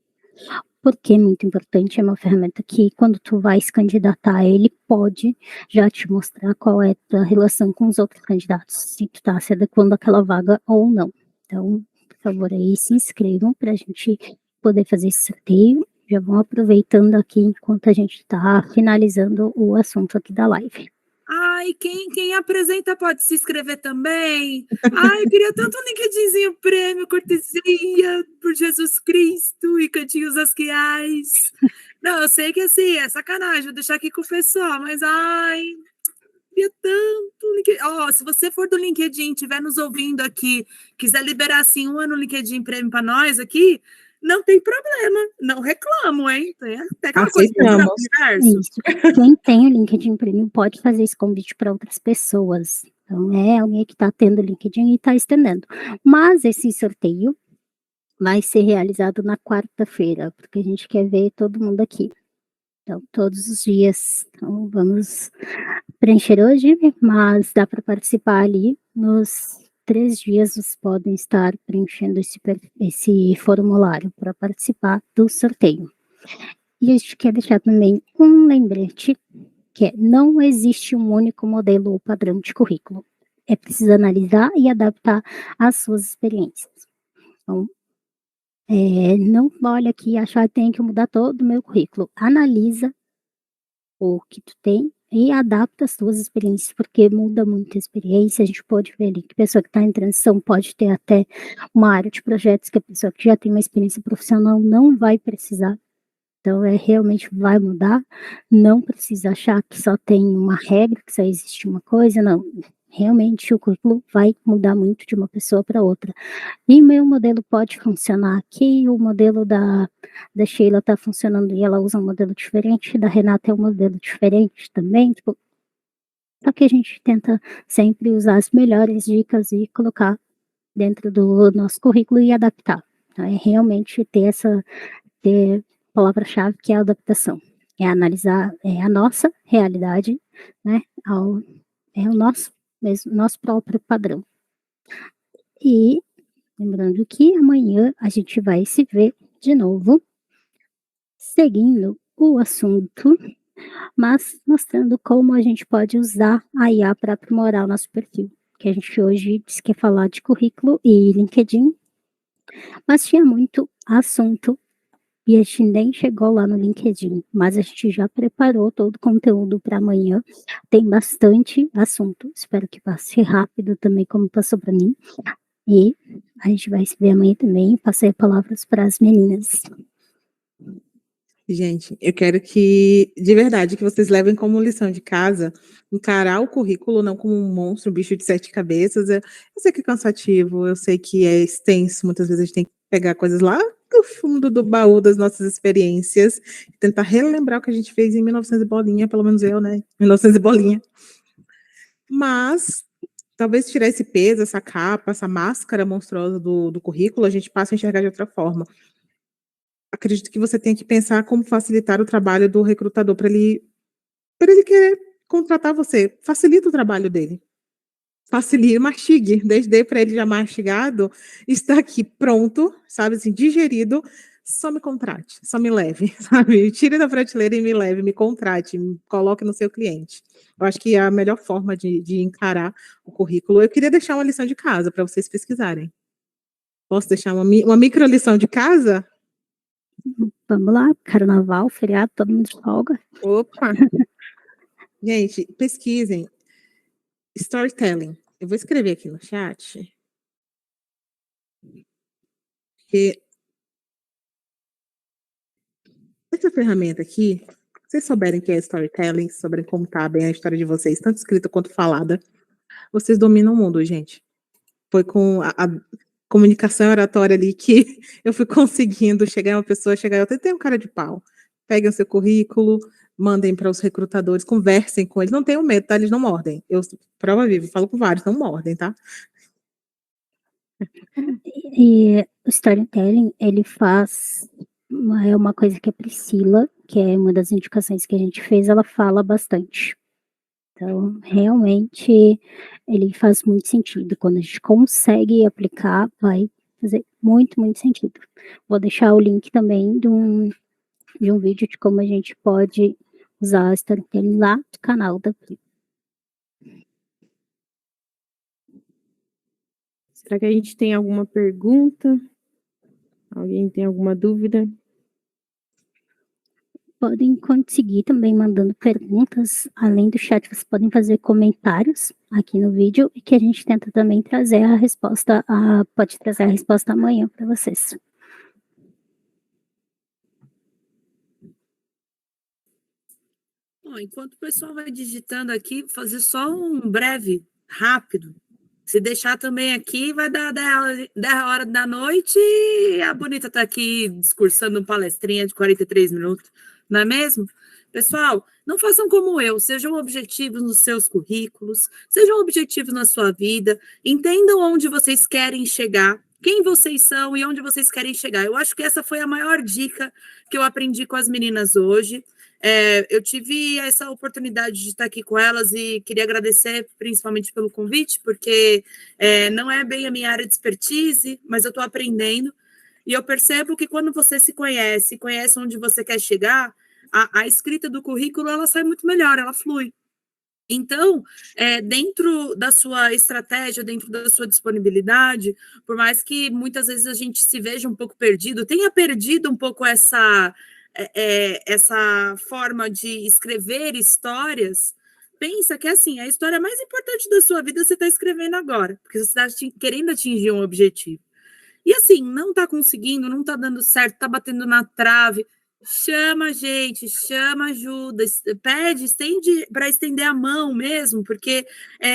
S1: porque é muito importante, é uma ferramenta que quando tu vai se candidatar, ele pode já te mostrar qual é a tua relação com os outros candidatos, se tu tá se adequando àquela vaga ou não. Então, por favor, aí se inscrevam para a gente poder fazer esse sorteio. Já vão aproveitando aqui enquanto a gente está finalizando o assunto aqui da live.
S2: Ai, quem apresenta pode se inscrever também. Ai, eu queria tanto um LinkedInzinho prêmio, cortesia por Jesus Cristo e cantinhos asquiais. Não, eu sei que assim, é sacanagem, vou deixar aqui com o pessoal, mas ai, queria tanto. Se você for do LinkedIn, estiver nos ouvindo aqui, quiser liberar assim um ano LinkedIn prêmio para nós aqui, não tem problema, não reclamo, hein? Tem até aquela coisa do universo.
S1: Quem tem o LinkedIn Premium pode fazer esse convite para outras pessoas. Então, é alguém que está tendo o LinkedIn e está estendendo. Mas esse sorteio vai ser realizado na quarta-feira, porque a gente quer ver todo mundo aqui. Então, todos os dias. Então, vamos preencher hoje, mas dá para participar ali nos 3 dias, vocês podem estar preenchendo esse formulário para participar do sorteio. E a gente quer deixar também um lembrete, que é, não existe um único modelo ou padrão de currículo. É preciso analisar e adaptar às suas experiências. Então, não olha aqui e achar que tem que mudar todo o meu currículo. Analisa o que tu tem e adapta as tuas experiências, porque muda muito a experiência. A gente pode ver ali que a pessoa que está em transição pode ter até uma área de projetos que a pessoa que já tem uma experiência profissional não vai precisar. Então, realmente vai mudar. Não precisa achar que só tem uma regra, que só existe uma coisa, não. Realmente o currículo vai mudar muito de uma pessoa para outra. E meu modelo pode funcionar aqui, o modelo da Sheila está funcionando e ela usa um modelo diferente, da Renata é um modelo diferente também, tipo, só que a gente tenta sempre usar as melhores dicas e colocar dentro do nosso currículo e adaptar. Então, é realmente ter palavra-chave que é a adaptação. É analisar a nossa realidade, né, o nosso próprio padrão. E lembrando que amanhã a gente vai se ver de novo, seguindo o assunto, mas mostrando como a gente pode usar a IA para aprimorar o nosso perfil. Que a gente hoje disse que ia falar de currículo e LinkedIn, mas tinha muito assunto e a gente nem chegou lá no LinkedIn, mas a gente já preparou todo o conteúdo para amanhã. Tem bastante assunto, espero que passe rápido também, como passou para mim. E a gente vai se ver amanhã também. Passei palavras para as meninas.
S3: Gente, eu quero que, de verdade, que vocês levem como lição de casa encarar o currículo não como um monstro, um bicho de 7 cabeças. Eu sei que é cansativo, eu sei que é extenso, muitas vezes a gente tem que pegar coisas lá do fundo do baú das nossas experiências e tentar relembrar o que a gente fez em 1900 e bolinha, pelo menos eu, né? 1900 e bolinha. Mas talvez tirar esse peso, essa capa, essa máscara monstruosa do currículo, a gente passa a enxergar de outra forma. Acredito que você tem que pensar como facilitar o trabalho do recrutador para ele querer contratar você. Facilita o trabalho dele. Facilite, mastigue, dê para ele já mastigado, está aqui pronto, sabe assim, digerido, só me contrate, só me leve, sabe? Tire da prateleira e me leve, me contrate, me coloque no seu cliente. Eu acho que é a melhor forma de encarar o currículo. Eu queria deixar uma lição de casa para vocês pesquisarem. Posso deixar uma micro lição de casa?
S1: Vamos lá, carnaval, feriado, todo mundo de folga.
S3: Opa! Gente, pesquisem storytelling. Eu vou escrever aqui no chat. Porque essa ferramenta aqui, se vocês souberem que é storytelling, souberem contar bem a história de vocês, tanto escrita quanto falada, vocês dominam o mundo, gente. Foi com a comunicação oratória ali que eu fui conseguindo chegar em uma pessoa, chegar, eu tenho um cara de pau. Peguem o seu currículo, mandem para os recrutadores, conversem com eles, não tenham medo, tá? Eles não mordem. Eu, prova viva, falo com vários, não mordem, tá?
S1: E o storytelling, ele faz uma coisa que a Priscila, que é uma das indicações que a gente fez, ela fala bastante. Então, realmente, ele faz muito sentido. Quando a gente consegue aplicar, vai fazer muito, muito sentido. Vou deixar o link também de um vídeo de como a gente pode usar storytelling lá no canal da Pri.
S4: Será que a gente tem alguma pergunta? Alguém tem alguma dúvida?
S1: Podem conseguir também mandando perguntas, além do chat, vocês podem fazer comentários aqui no vídeo e que a gente tenta também trazer a resposta, pode trazer a resposta amanhã para vocês.
S2: Bom, enquanto o pessoal vai digitando aqui, fazer só um breve, rápido. Se deixar também aqui, vai dar 10 horas da noite e a Bonita está aqui discursando uma palestrinha de 43 minutos, não é mesmo? Pessoal, não façam como eu, sejam objetivos nos seus currículos, sejam objetivos na sua vida, entendam onde vocês querem chegar, quem vocês são e onde vocês querem chegar. Eu acho que essa foi a maior dica que eu aprendi com as meninas hoje. Eu tive essa oportunidade de estar aqui com elas e queria agradecer principalmente pelo convite, porque não é bem a minha área de expertise, mas eu estou aprendendo. E eu percebo que quando você se conhece onde você quer chegar, a escrita do currículo, ela sai muito melhor, ela flui. Então, dentro da sua estratégia, dentro da sua disponibilidade, por mais que muitas vezes a gente se veja um pouco perdido, tenha perdido um pouco essa forma de escrever histórias, pensa que, assim, a história mais importante da sua vida você está escrevendo agora, porque você está querendo atingir um objetivo. E assim, não está conseguindo, não está dando certo, está batendo na trave, chama a gente, chama ajuda, pede, estende para estender a mão mesmo, porque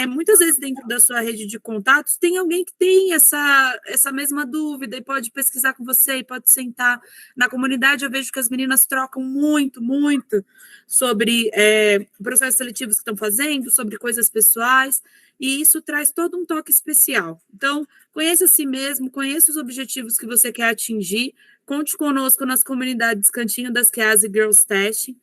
S2: muitas vezes dentro da sua rede de contatos tem alguém que tem essa mesma dúvida e pode pesquisar com você e pode sentar. Na comunidade eu vejo que as meninas trocam muito, muito sobre processos seletivos que estão fazendo, sobre coisas pessoais, e isso traz todo um toque especial. Então, conheça a si mesmo, conheça os objetivos que você quer atingir, conte conosco nas comunidades Cantinho das QAs e Girls Test.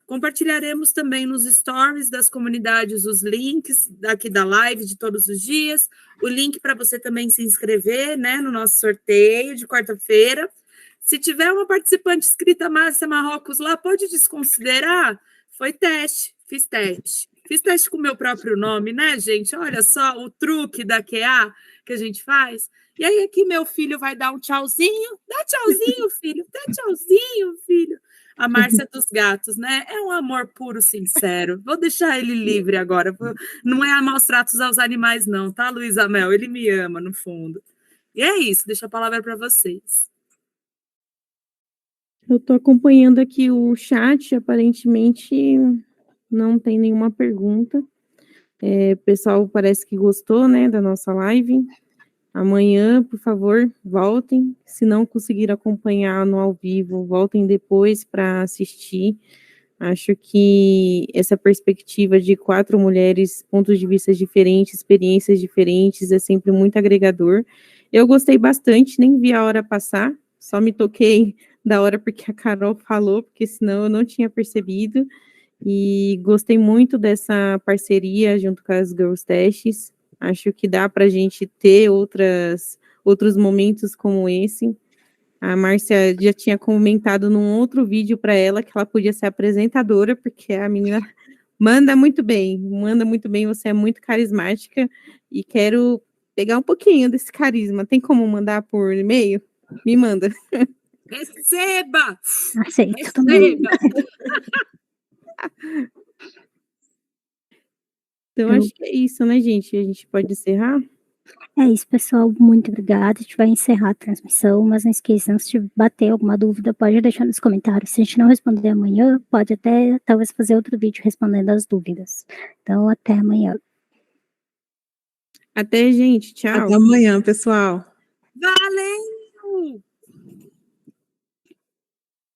S2: Compartilharemos também nos stories das comunidades os links aqui da live de todos os dias, o link para você também se inscrever, né, no nosso sorteio de quarta-feira. Se tiver uma participante escrita Márcia Marrocos lá, pode desconsiderar. Foi teste, fiz teste. Fiz teste com o meu próprio nome, né, gente? Olha só o truque da QA que a gente faz. E aí aqui meu filho vai dar um tchauzinho. Dá tchauzinho, filho. Dá tchauzinho, filho. A Márcia dos gatos, né? É um amor puro, sincero. Vou deixar ele livre agora. Não é maus tratos aos animais, não, tá, Luísa Mel? Ele me ama, no fundo. E é isso. Deixa a palavra para vocês.
S4: Eu estou acompanhando aqui o chat, aparentemente não tem nenhuma pergunta. O pessoal parece que gostou, né, da nossa live. Amanhã, por favor, voltem. Se não conseguir acompanhar no ao vivo, voltem depois para assistir. Acho que essa perspectiva de 4 mulheres, pontos de vista diferentes, experiências diferentes, é sempre muito agregador. Eu gostei bastante, nem vi a hora passar, só me toquei da hora porque a Carol falou, porque senão eu não tinha percebido. E gostei muito dessa parceria junto com as Girls Tests. Acho que dá para a gente ter outros momentos como esse. A Márcia já tinha comentado num outro vídeo para ela que ela podia ser apresentadora, porque a menina manda muito bem, você é muito carismática e quero pegar um pouquinho desse carisma. Tem como mandar por e-mail? Me manda.
S2: Receba!
S1: Aceito também.
S4: Então, acho que é isso, né, gente? A gente pode encerrar?
S1: É isso, pessoal. Muito obrigada. A gente vai encerrar a transmissão, mas não esqueçam, se bater alguma dúvida, pode deixar nos comentários. Se a gente não responder amanhã, pode até, talvez, fazer outro vídeo respondendo as dúvidas. Então, até amanhã.
S4: Até, gente. Tchau.
S3: Até amanhã, pessoal.
S2: Valeu!